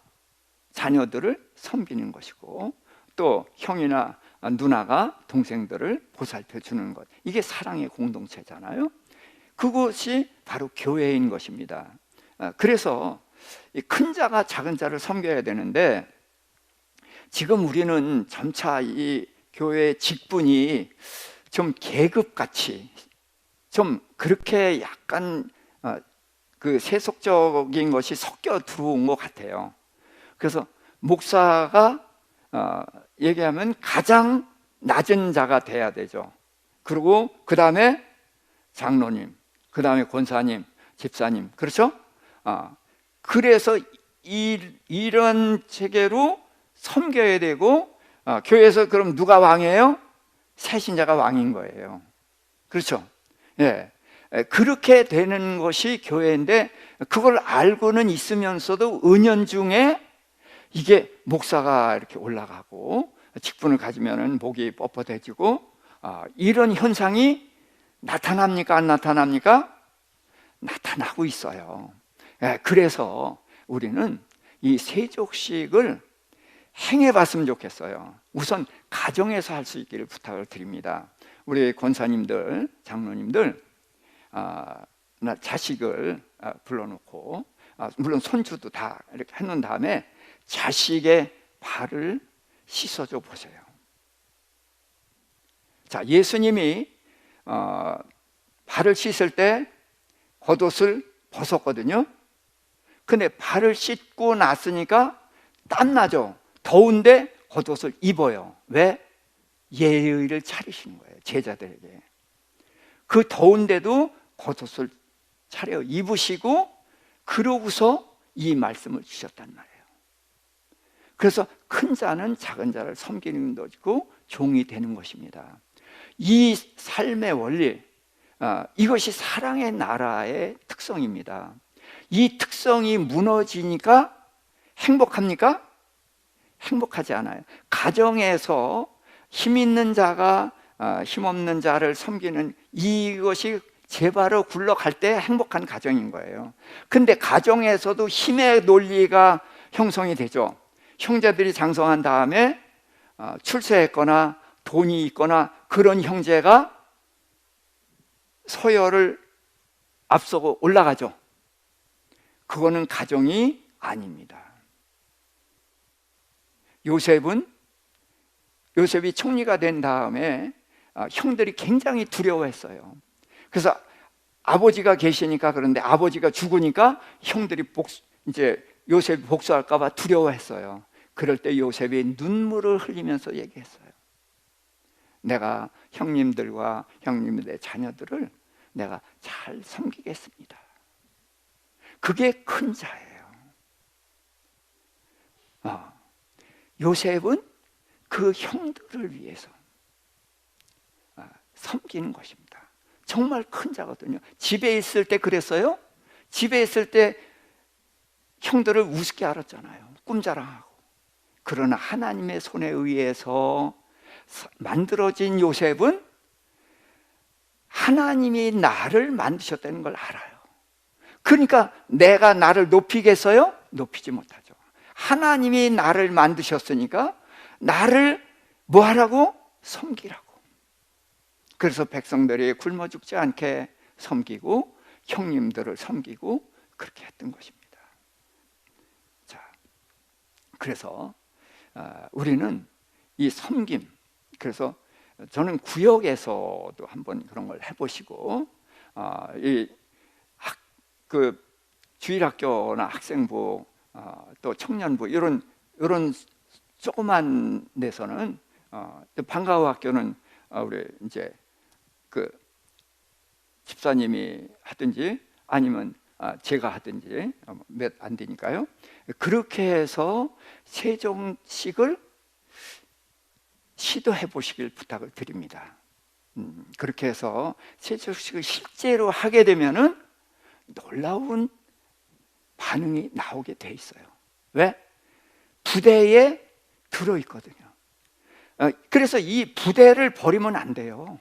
자녀들을 섬기는 것이고, 또 형이나 누나가 동생들을 보살펴 주는 것, 이게 사랑의 공동체잖아요. 그것이 바로 교회인 것입니다. 그래서 큰 자가 작은 자를 섬겨야 되는데, 지금 우리는 점차 이 교회의 직분이 좀 계급같이 좀 그렇게 약간 그 세속적인 것이 섞여 들어온 것 같아요. 그래서 목사가 얘기하면 가장 낮은 자가 돼야 되죠. 그리고 그 다음에 장로님, 그 다음에 권사님, 집사님, 그렇죠? 그래서 이런 체계로 섬겨야 되고, 교회에서 그럼 누가 왕이에요? 새신자가 왕인 거예요. 그렇죠? 예. 그렇게 되는 것이 교회인데, 그걸 알고는 있으면서도 은연중에 이게 목사가 이렇게 올라가고 직분을 가지면은 목이 뻣뻣해지고, 이런 현상이 나타납니까? 안 나타납니까? 나타나고 있어요. 그래서 우리는 이 세족식을 행해봤으면 좋겠어요. 우선 가정에서 할 수 있기를 부탁을 드립니다. 우리 권사님들, 장로님들, 자식을 불러놓고, 물론 손주도 다 이렇게 해놓은 다음에 자식의 발을 씻어줘 보세요. 자, 예수님이 발을 씻을 때 겉옷을 벗었거든요. 근데 발을 씻고 났으니까 땀나죠. 더운데 겉옷을 입어요. 왜? 예의를 차리시는 거예요, 제자들에게. 그 더운데도 겉옷을 차려 입으시고 그러고서 이 말씀을 주셨단 말이에요. 그래서 큰 자는 작은 자를 섬기는 것이고 종이 되는 것입니다. 이 삶의 원리, 이것이 사랑의 나라의 특성입니다. 이 특성이 무너지니까 행복합니까? 행복하지 않아요. 가정에서 힘 있는 자가 힘없는 자를 섬기는 이것이 제바로 굴러갈 때 행복한 가정인 거예요. 근데 가정에서도 힘의 논리가 형성이 되죠. 형제들이 장성한 다음에 출세했거나 돈이 있거나 그런 형제가 서열을 앞서고 올라가죠. 그거는 가정이 아닙니다. 요셉이 총리가 된 다음에 형들이 굉장히 두려워했어요. 그래서 아버지가 계시니까 그런데 아버지가 죽으니까 형들이 이제 요셉이 복수할까 봐 두려워했어요. 그럴 때 요셉이 눈물을 흘리면서 얘기했어요. 내가 형님들과 형님들의 자녀들을 내가 잘 섬기겠습니다. 그게 큰 자예요. 요셉은 그 형들을 위해서 섬기는 것입니다. 정말 큰 자거든요. 집에 있을 때 그랬어요. 집에 있을 때 형들을 우습게 알았잖아요. 꿈자랑하고. 그러나 하나님의 손에 의해서 만들어진 요셉은 하나님이 나를 만드셨다는 걸 알아요. 그러니까 내가 나를 높이겠어요? 높이지 못하죠. 하나님이 나를 만드셨으니까 나를 뭐 하라고? 섬기라고. 그래서 백성들이 굶어 죽지 않게 섬기고 형님들을 섬기고 그렇게 했던 것입니다. 자, 그래서 우리는 이 섬김, 그래서 저는 구역에서도 한번 그런 걸 해보시고 그 주일학교나 학생부 또 청년부 이런 조그만 데서는 방과후 학교는 우리 이제 그 집사님이 하든지 아니면 제가 하든지 몇 안 되니까요. 그렇게 해서 세종식을 시도해 보시길 부탁을 드립니다. 그렇게 해서 세종식을 실제로 하게 되면은 놀라운 반응이 나오게 돼 있어요. 왜? 부대에 들어있거든요. 그래서 이 부대를 버리면 안 돼요.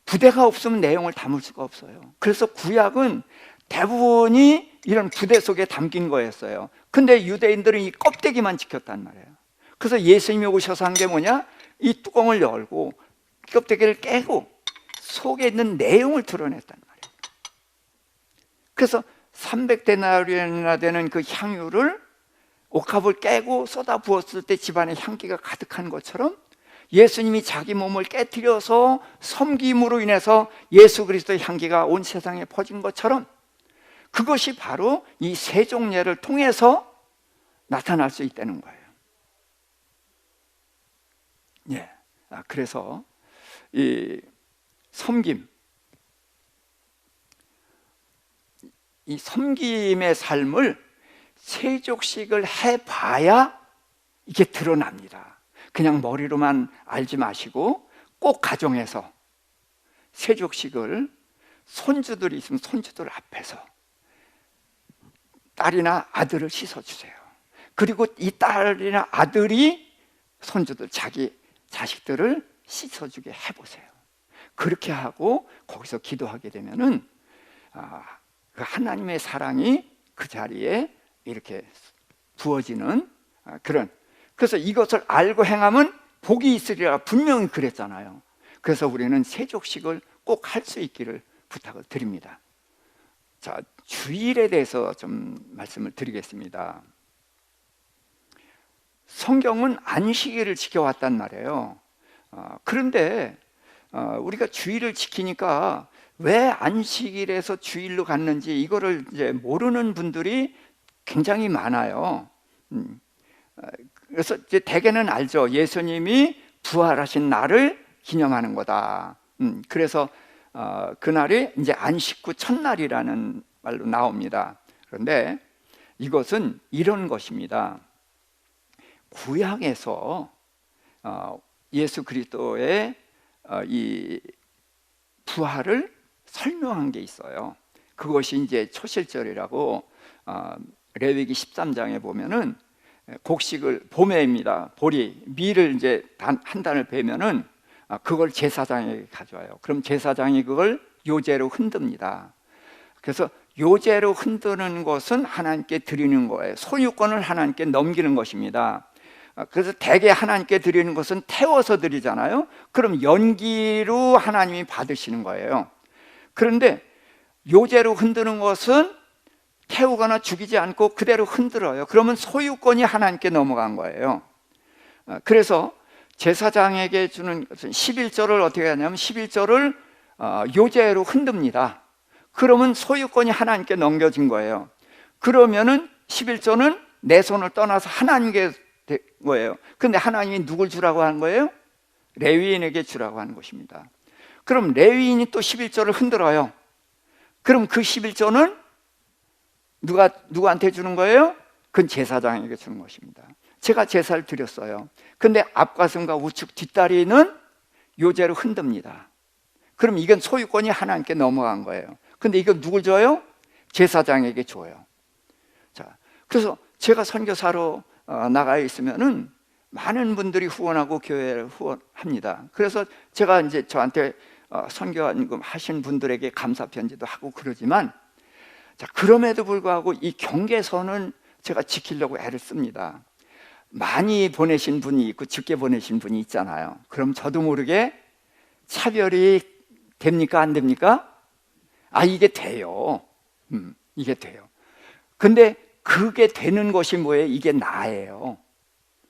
부대가 없으면 내용을 담을 수가 없어요. 그래서 구약은 대부분이 이런 부대 속에 담긴 거였어요. 근데 유대인들은 이 껍데기만 지켰단 말이에요. 그래서 예수님이 오셔서 한 게 뭐냐? 이 뚜껑을 열고 껍데기를 깨고 속에 있는 내용을 드러냈단 말이에요. 그래서 300데나리온이나 되는 그 향유를 옥합을 깨고 쏟아 부었을 때 집안에 향기가 가득한 것처럼 예수님이 자기 몸을 깨뜨려서 섬김으로 인해서 예수 그리스도의 향기가 온 세상에 퍼진 것처럼 그것이 바로 이 세종례를 통해서 나타날 수 있다는 거예요. 예. 그래서 이 섬김, 이 섬김의 삶을 세족식을 해봐야 이게 드러납니다. 그냥 머리로만 알지 마시고 꼭 가정에서 세족식을 손주들이 있으면 손주들 앞에서 딸이나 아들을 씻어주세요. 그리고 이 딸이나 아들이 손주들, 자기 자식들을 씻어주게 해보세요. 그렇게 하고 거기서 기도하게 되면은 그 하나님의 사랑이 그 자리에 이렇게 부어지는 그런, 그래서 이것을 알고 행하면 복이 있으리라 분명히 그랬잖아요. 그래서 우리는 세족식을 꼭 할 수 있기를 부탁을 드립니다. 자, 주일에 대해서 좀 말씀을 드리겠습니다. 성경은 안식일을 지켜왔단 말이에요. 그런데 우리가 주일을 지키니까 왜 안식일에서 주일로 갔는지 이거를 이제 모르는 분들이 굉장히 많아요. 그래서 이제 대개는 알죠. 예수님이 부활하신 날을 기념하는 거다. 그래서 그날이 이제 안식구 첫날이라는 말로 나옵니다. 그런데 이것은 이런 것입니다. 구약에서 예수 그리스도의 이 부활을 설명한 게 있어요. 그것이 이제 초실절이라고 레위기 13장에 보면은 곡식을 봄에입니다. 보리 밀을 이제 한 단을 베면은 그걸 제사장에게 가져와요. 그럼 제사장이 그걸 요제로 흔듭니다. 그래서 요제로 흔드는 것은 하나님께 드리는 거예요. 소유권을 하나님께 넘기는 것입니다. 그래서 대개 하나님께 드리는 것은 태워서 드리잖아요. 그럼 연기로 하나님이 받으시는 거예요. 그런데 요제로 흔드는 것은 태우거나 죽이지 않고 그대로 흔들어요. 그러면 소유권이 하나님께 넘어간 거예요. 그래서 제사장에게 주는 것은 11조를 어떻게 하냐면 11조를 요제로 흔듭니다. 그러면 소유권이 하나님께 넘겨진 거예요. 그러면은 11조는 내 손을 떠나서 하나님께 된 거예요. 근데 하나님이 누굴 주라고 하는 거예요? 레위인에게 주라고 하는 것입니다. 그럼 레위인이 또 11조를 흔들어요. 그럼 그 11조는 누구한테 주는 거예요? 그건 제사장에게 주는 것입니다. 제가 제사를 드렸어요. 근데 앞가슴과 우측 뒷다리는 요제로 흔듭니다. 그럼 이건 소유권이 하나님께 넘어간 거예요. 근데 이건 누굴 줘요? 제사장에게 줘요. 자, 그래서 제가 선교사로 나가 있으면은 많은 분들이 후원하고 교회를 후원합니다. 그래서 제가 이제 저한테 선교한금 하신 분들에게 감사 편지도 하고 그러지만, 자, 그럼에도 불구하고 이 경계선은 제가 지키려고 애를 씁니다. 많이 보내신 분이 있고 적게 보내신 분이 있잖아요. 그럼 저도 모르게 차별이 됩니까? 안 됩니까? 이게 돼요. 이게 돼요. 근데 그게 되는 것이 뭐예요? 이게 나예요.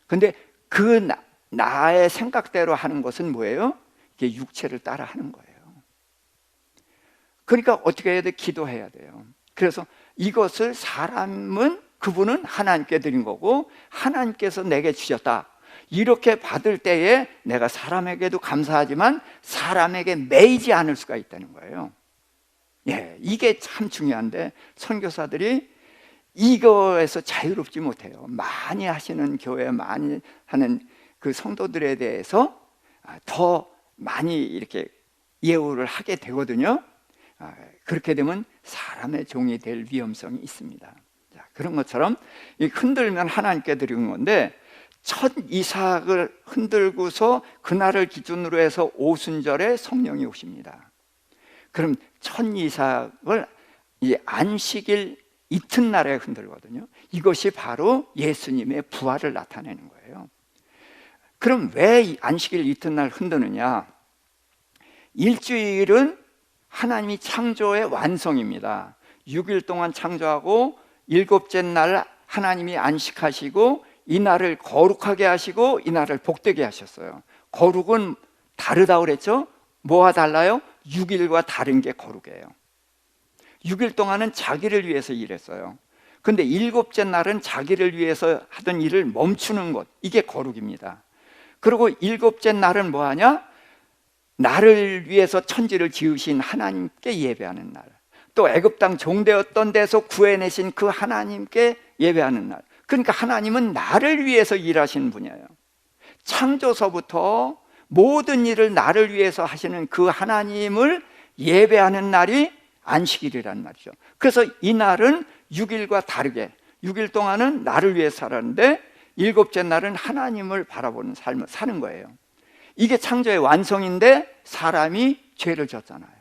근데 그 나의 생각대로 하는 것은 뭐예요? 이게 육체를 따라 하는 거예요. 그러니까 어떻게 해야 돼? 기도해야 돼요. 그래서 이것을 그분은 하나님께 드린 거고 하나님께서 내게 주셨다. 이렇게 받을 때에 내가 사람에게도 감사하지만 사람에게 매이지 않을 수가 있다는 거예요. 예, 이게 참 중요한데 선교사들이 이거에서 자유롭지 못해요. 많이 하시는 교회, 많이 하는 그 성도들에 대해서 더 많이 이렇게 예우를 하게 되거든요. 그렇게 되면 사람의 종이 될 위험성이 있습니다. 자, 그런 것처럼 흔들면 하나님께 드리는 건데, 첫 이삭을 흔들고서 그날을 기준으로 해서 오순절에 성령이 오십니다. 그럼 첫 이삭을 이 안식일 이튿날에 흔들거든요. 이것이 바로 예수님의 부활을 나타내는 거예요. 그럼 왜 안식일 이튿날 흔드느냐? 일주일은 하나님이 창조의 완성입니다. 6일 동안 창조하고 일곱째 날 하나님이 안식하시고 이 날을 거룩하게 하시고 이 날을 복되게 하셨어요. 거룩은 다르다고 그랬죠? 뭐와 달라요? 6일과 다른 게 거룩이에요. 6일 동안은 자기를 위해서 일했어요. 근데 일곱째 날은 자기를 위해서 하던 일을 멈추는 것, 이게 거룩입니다. 그리고 일곱째 날은 뭐하냐? 나를 위해서 천지를 지으신 하나님께 예배하는 날, 또 애굽 땅 종되었던 데서 구해내신 그 하나님께 예배하는 날. 그러니까 하나님은 나를 위해서 일하시는 분이에요. 창조서부터 모든 일을 나를 위해서 하시는 그 하나님을 예배하는 날이 안식일이라는 말이죠. 그래서 이 날은 6일과 다르게 6일 동안은 나를 위해서 살았는데 일곱째 날은 하나님을 바라보는 삶을 사는 거예요. 이게 창조의 완성인데 사람이 죄를 졌잖아요.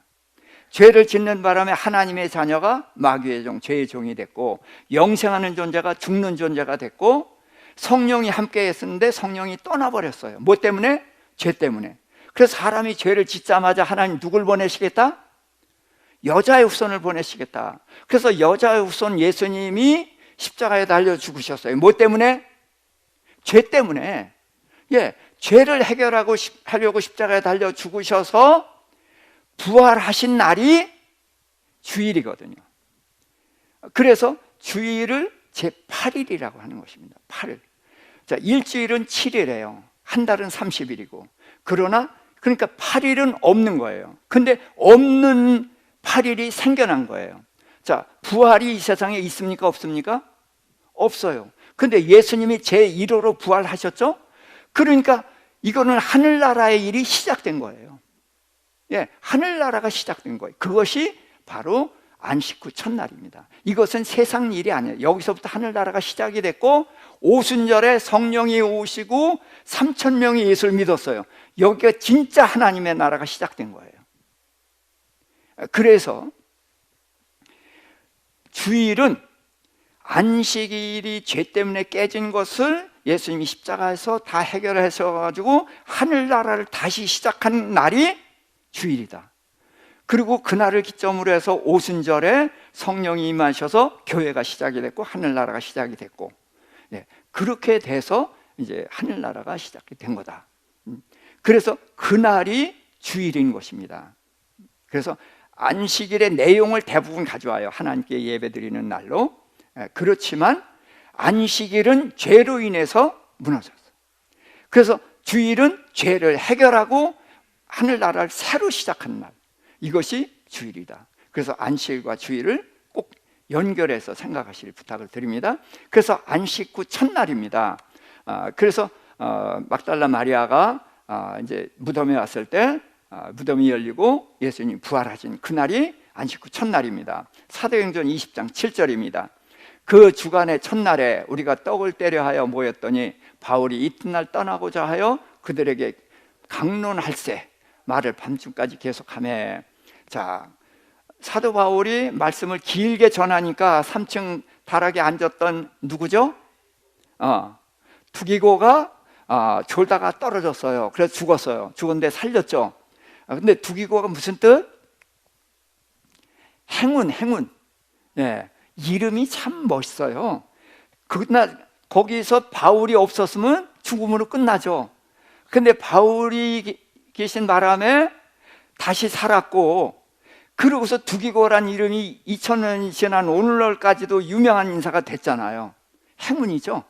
죄를 짓는 바람에 하나님의 자녀가 마귀의 종, 죄의 종이 됐고, 영생하는 존재가 죽는 존재가 됐고, 성령이 함께 했었는데 성령이 떠나버렸어요. 뭐 때문에? 죄 때문에. 그래서 사람이 죄를 짓자마자 하나님 누굴 보내시겠다? 여자의 후손을 보내시겠다. 그래서 여자의 후손 예수님이 십자가에 달려 죽으셨어요. 뭐 때문에? 죄 때문에. 예, 죄를 하려고 십자가에 달려 죽으셔서 부활하신 날이 주일이거든요. 그래서 주일을 제8일이라고 하는 것입니다. 8일. 자, 일주일은 7일이에요. 한 달은 30일이고. 그러니까 8일은 없는 거예요. 근데 없는 8일이 생겨난 거예요. 자, 부활이 이 세상에 있습니까? 없습니까? 없어요. 근데 예수님이 제1호로 부활하셨죠? 그러니까 이거는 하늘나라의 일이 시작된 거예요. 예, 하늘나라가 시작된 거예요. 그것이 바로 안식 후 첫날입니다. 이것은 세상 일이 아니에요. 여기서부터 하늘나라가 시작이 됐고, 오순절에 성령이 오시고 3,000명이 예수를 믿었어요. 여기가 진짜 하나님의 나라가 시작된 거예요. 그래서 주일은 안식일이 죄 때문에 깨진 것을 예수님이 십자가에서 다 해결하셔가지고 하늘나라를 다시 시작한 날이 주일이다. 그리고 그날을 기점으로 해서 오순절에 성령이 임하셔서 교회가 시작이 됐고 하늘나라가 시작이 됐고, 네, 그렇게 돼서 이제 하늘나라가 시작이 된 거다. 그래서 그날이 주일인 것입니다. 그래서 안식일의 내용을 대부분 가져와요. 하나님께 예배드리는 날로. 그렇지만 안식일은 죄로 인해서 무너졌어요. 그래서 주일은 죄를 해결하고 하늘나라를 새로 시작한 날, 이것이 주일이다. 그래서 안식일과 주일을 꼭 연결해서 생각하시길 부탁을 드립니다. 그래서 안식 후 첫날입니다. 그래서 막달라 마리아가 이제 무덤에 왔을 때 무덤이 열리고 예수님이 부활하신 그날이 안식 후 첫날입니다. 사도행전 20장 7절입니다. 그 주간의 첫날에 우리가 떡을 떼려 하여 모였더니 바울이 이튿날 떠나고자 하여 그들에게 강론할세 말을 밤중까지 계속하며, 자, 사도 바울이 말씀을 길게 전하니까 3층 다락에 앉았던 누구죠? 투기고가 졸다가 떨어졌어요. 그래서 죽었어요. 죽었는데 살렸죠. 근데 투기고가 무슨 뜻? 행운. 예, 이름이 참 멋있어요. 거기서 바울이 없었으면 죽음으로 끝나죠. 근데 바울이 계신 바람에 다시 살았고, 그러고서 두기고라는 이름이 2000년이 지난 오늘날까지도 유명한 인사가 됐잖아요. 행운이죠.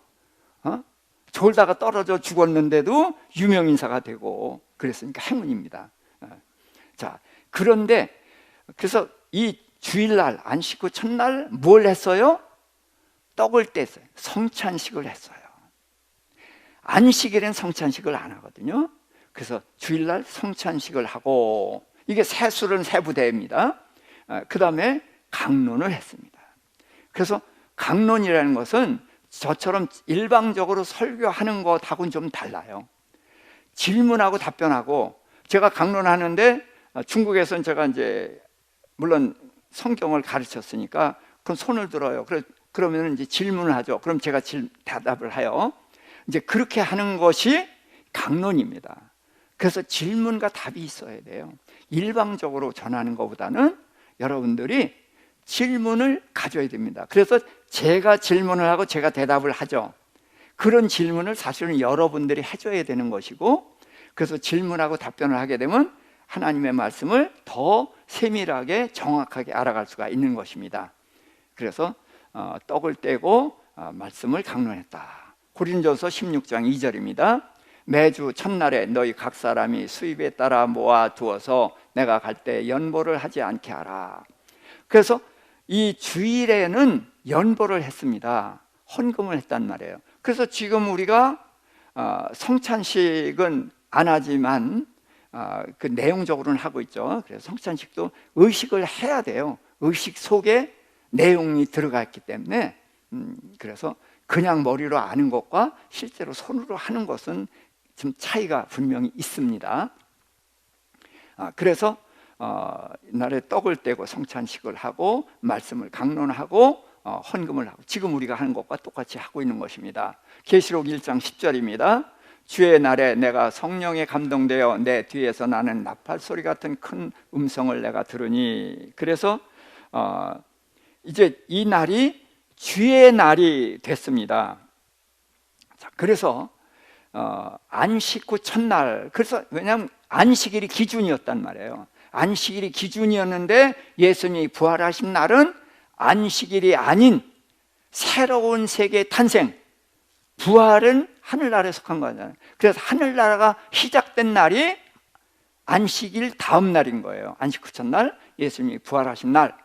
졸다가 떨어져 죽었는데도 유명 인사가 되고 그랬으니까 행운입니다. 자, 그런데 그래서 이 주일날 안식 후 첫날 뭘 했어요? 떡을 뗐어요. 성찬식을 했어요. 안식일엔 성찬식을 안 하거든요. 그래서 주일날 성찬식을 하고, 이게 세술은 세부대입니다. 그 다음에 강론을 했습니다. 그래서 강론이라는 것은 저처럼 일방적으로 설교하는 것하고는 좀 달라요. 질문하고 답변하고, 제가 강론하는데 중국에서는 제가 이제 물론 성경을 가르쳤으니까 그럼 손을 들어요. 그러면 이제 질문을 하죠. 그럼 제가 대답을 해요. 이제 그렇게 하는 것이 강론입니다. 그래서 질문과 답이 있어야 돼요. 일방적으로 전하는 것보다는 여러분들이 질문을 가져야 됩니다. 그래서 제가 질문을 하고 제가 대답을 하죠. 그런 질문을 사실은 여러분들이 해줘야 되는 것이고, 그래서 질문하고 답변을 하게 되면 하나님의 말씀을 더 세밀하게 정확하게 알아갈 수가 있는 것입니다. 그래서 떡을 떼고 말씀을 강론했다. 고린도서 16장 2절입니다. 매주 첫날에 너희 각 사람이 수입에 따라 모아 두어서 내가 갈 때 연보를 하지 않게 하라. 그래서 이 주일에는 연보를 했습니다. 헌금을 했단 말이에요. 그래서 지금 우리가 성찬식은 안 하지만 그 내용적으로는 하고 있죠. 그래서 성찬식도 의식을 해야 돼요. 의식 속에 내용이 들어가 있기 때문에 그래서 그냥 머리로 아는 것과 실제로 손으로 하는 것은 좀 차이가 분명히 있습니다. 그래서 이날에 떡을 떼고 성찬식을 하고 말씀을 강론하고 헌금을 하고, 지금 우리가 하는 것과 똑같이 하고 있는 것입니다. 계시록 1장 10절입니다. 주의 날에 내가 성령에 감동되어 내 뒤에서 나는 나팔 소리 같은 큰 음성을 내가 들으니, 그래서 이제 이 날이 주의 날이 됐습니다. 자, 그래서 안식 후 첫날, 그래서 왜냐하면 안식일이 기준이었단 말이에요. 안식일이 기준이었는데 예수님이 부활하신 날은 안식일이 아닌 새로운 세계의 탄생, 부활은 하늘나라에 속한 거잖아요. 그래서 하늘나라가 시작된 날이 안식일 다음 날인 거예요. 안식 후 첫날, 예수님이 부활하신 날.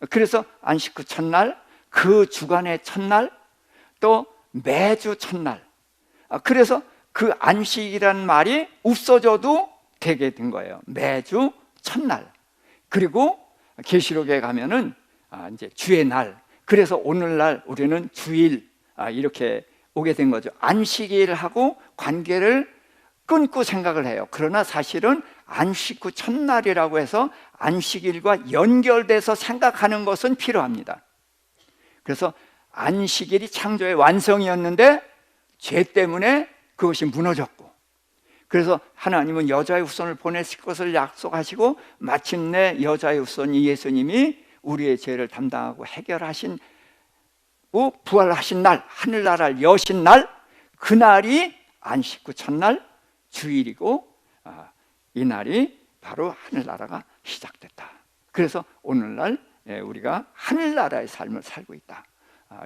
그래서 안식 후 첫날, 그 주간의 첫날, 또 매주 첫날. 그래서 그 안식이라는 말이 없어져도 되게 된 거예요. 매주 첫날. 그리고 계시록에 가면은 이제 주의 날. 그래서 오늘날 우리는 주일 이렇게 오게 된 거죠. 안식일하고 관계를 끊고 생각을 해요. 그러나 사실은 안식 후 첫날이라고 해서 안식일과 연결돼서 생각하는 것은 필요합니다. 그래서 안식일이 창조의 완성이었는데 죄 때문에 그것이 무너졌고, 그래서 하나님은 여자의 후손을 보내실 것을 약속하시고 마침내 여자의 후손이 예수님이 우리의 죄를 담당하고 해결하신 부활하신 날, 하늘나라를 여신 날, 그날이 안식 후 첫날 주일이고 이 날이 바로 하늘나라가 시작됐다. 그래서 오늘날 우리가 하늘나라의 삶을 살고 있다.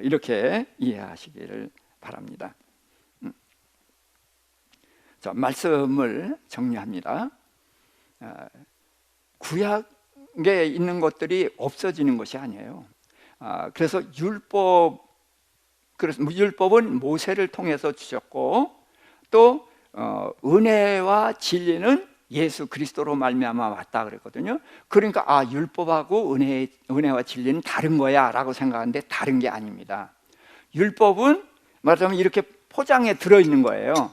이렇게 이해하시기를 바랍니다. 자, 말씀을 정리합니다. 구약에 있는 것들이 없어지는 것이 아니에요. 그래서 율법은 모세를 통해서 주셨고, 또 은혜와 진리는 예수 그리스도로 말미암아 왔다 그랬거든요. 그러니까 율법하고 은혜와 진리는 다른 거야 라고 생각하는데 다른 게 아닙니다. 율법은 말하자면 이렇게 포장에 들어있는 거예요.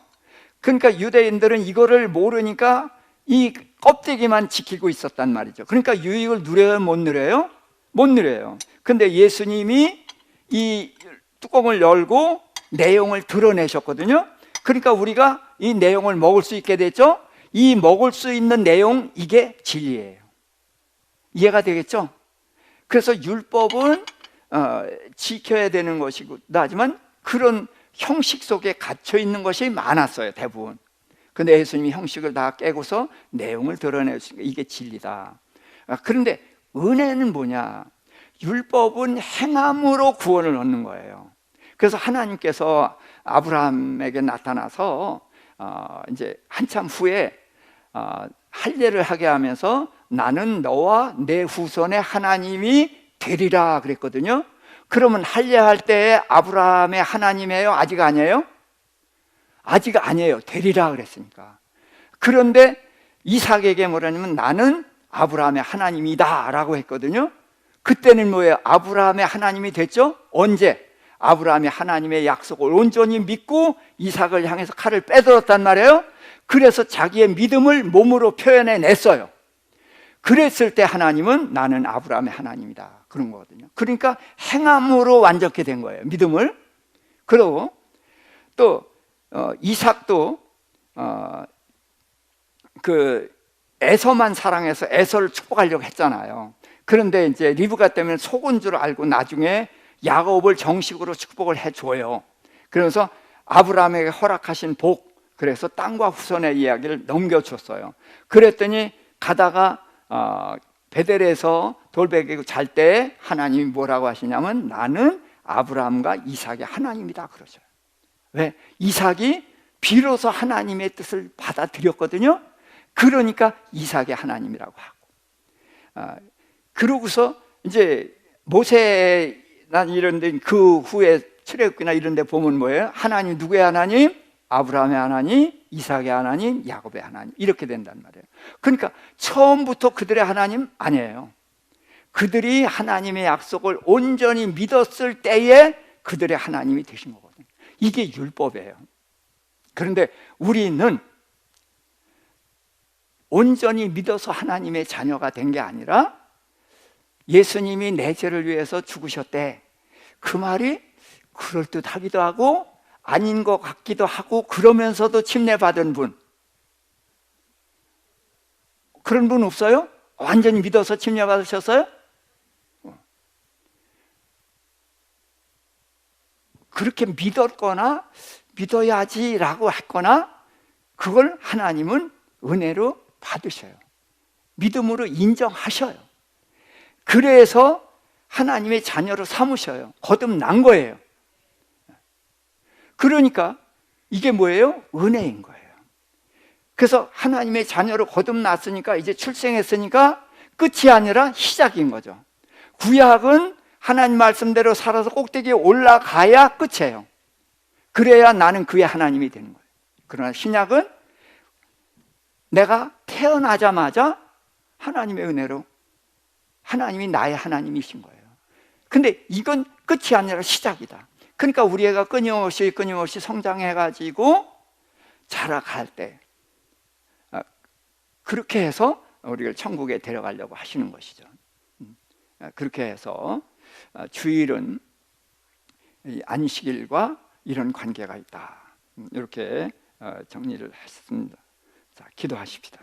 그러니까 유대인들은 이거를 모르니까 이 껍데기만 지키고 있었단 말이죠. 그러니까 유익을 누려요, 못 누려요? 못 누려요. 근데 예수님이 이 뚜껑을 열고 내용을 드러내셨거든요. 그러니까 우리가 이 내용을 먹을 수 있게 됐죠. 이 먹을 수 있는 내용, 이게 진리예요. 이해가 되겠죠? 그래서 율법은 지켜야 되는 것이고, 하지만 그런 형식 속에 갇혀 있는 것이 많았어요, 대부분. 근데 예수님이 형식을 다 깨고서 내용을 드러내시니까 이게 진리다. 그런데 은혜는 뭐냐? 율법은 행함으로 구원을 얻는 거예요. 그래서 하나님께서 아브라함에게 나타나서 이제 한참 후에 할례를 하게 하면서 나는 너와 내 후손의 하나님이 되리라 그랬거든요. 그러면 할례할 때 아브라함의 하나님이에요? 아직 아니에요? 아직 아니에요. 되리라 그랬으니까. 그런데 이삭에게 뭐라냐면 나는 아브라함의 하나님이다 라고 했거든요. 그때는 뭐예요? 아브라함의 하나님이 됐죠? 언제? 아브라함이 하나님의 약속을 온전히 믿고 이삭을 향해서 칼을 빼들었단 말이에요. 그래서 자기의 믿음을 몸으로 표현해 냈어요. 그랬을 때 하나님은 나는 아브라함의 하나님이다 그런 거거든요. 그러니까 행함으로 완전케 된 거예요, 믿음을. 그리고 또 이삭도 그 에서만 사랑해서 에서를 축복하려고 했잖아요. 그런데 이제 리브가 때문에 속은 줄 알고 나중에 야곱을 정식으로 축복을 해줘요. 그래서 아브라함에게 허락하신 복, 그래서 땅과 후손의 이야기를 넘겨줬어요. 그랬더니 가다가 베델에서 돌베개고 잘 때 하나님이 뭐라고 하시냐면 나는 아브라함과 이삭의 하나님이다 그러죠. 왜? 이삭이 비로소 하나님의 뜻을 받아들였거든요. 그러니까 이삭의 하나님이라고 하고, 그러고서 이제 모세나 이런 데 그 후에 출애굽기나 이런 데 보면 뭐예요? 하나님, 누구의 하나님? 아브라함의 하나님, 이삭의 하나님, 야곱의 하나님, 이렇게 된단 말이에요. 그러니까 처음부터 그들의 하나님 아니에요. 그들이 하나님의 약속을 온전히 믿었을 때에 그들의 하나님이 되신 거거든요. 이게 율법이에요. 그런데 우리는 온전히 믿어서 하나님의 자녀가 된 게 아니라 예수님이 내 죄를 위해서 죽으셨대. 그 말이 그럴듯하기도 하고 아닌 것 같기도 하고 그러면서도 침례받은 분, 그런 분 없어요? 완전히 믿어서 침례받으셨어요? 그렇게 믿었거나 믿어야지라고 했거나 그걸 하나님은 은혜로 받으셔요. 믿음으로 인정하셔요. 그래서 하나님의 자녀로 삼으셔요. 거듭난 거예요. 그러니까 이게 뭐예요? 은혜인 거예요. 그래서 하나님의 자녀로 거듭났으니까 이제 출생했으니까 끝이 아니라 시작인 거죠. 구약은 하나님 말씀대로 살아서 꼭대기에 올라가야 끝이에요. 그래야 나는 그의 하나님이 되는 거예요. 그러나 신약은 내가 태어나자마자 하나님의 은혜로 하나님이 나의 하나님이신 거예요. 근데 이건 끝이 아니라 시작이다. 그러니까 우리 애가 끊임없이 성장해가지고 자라갈 때 그렇게 해서 우리를 천국에 데려가려고 하시는 것이죠. 그렇게 해서 주일은 안식일과 이런 관계가 있다. 이렇게 정리를 했습니다. 자, 기도하십시다.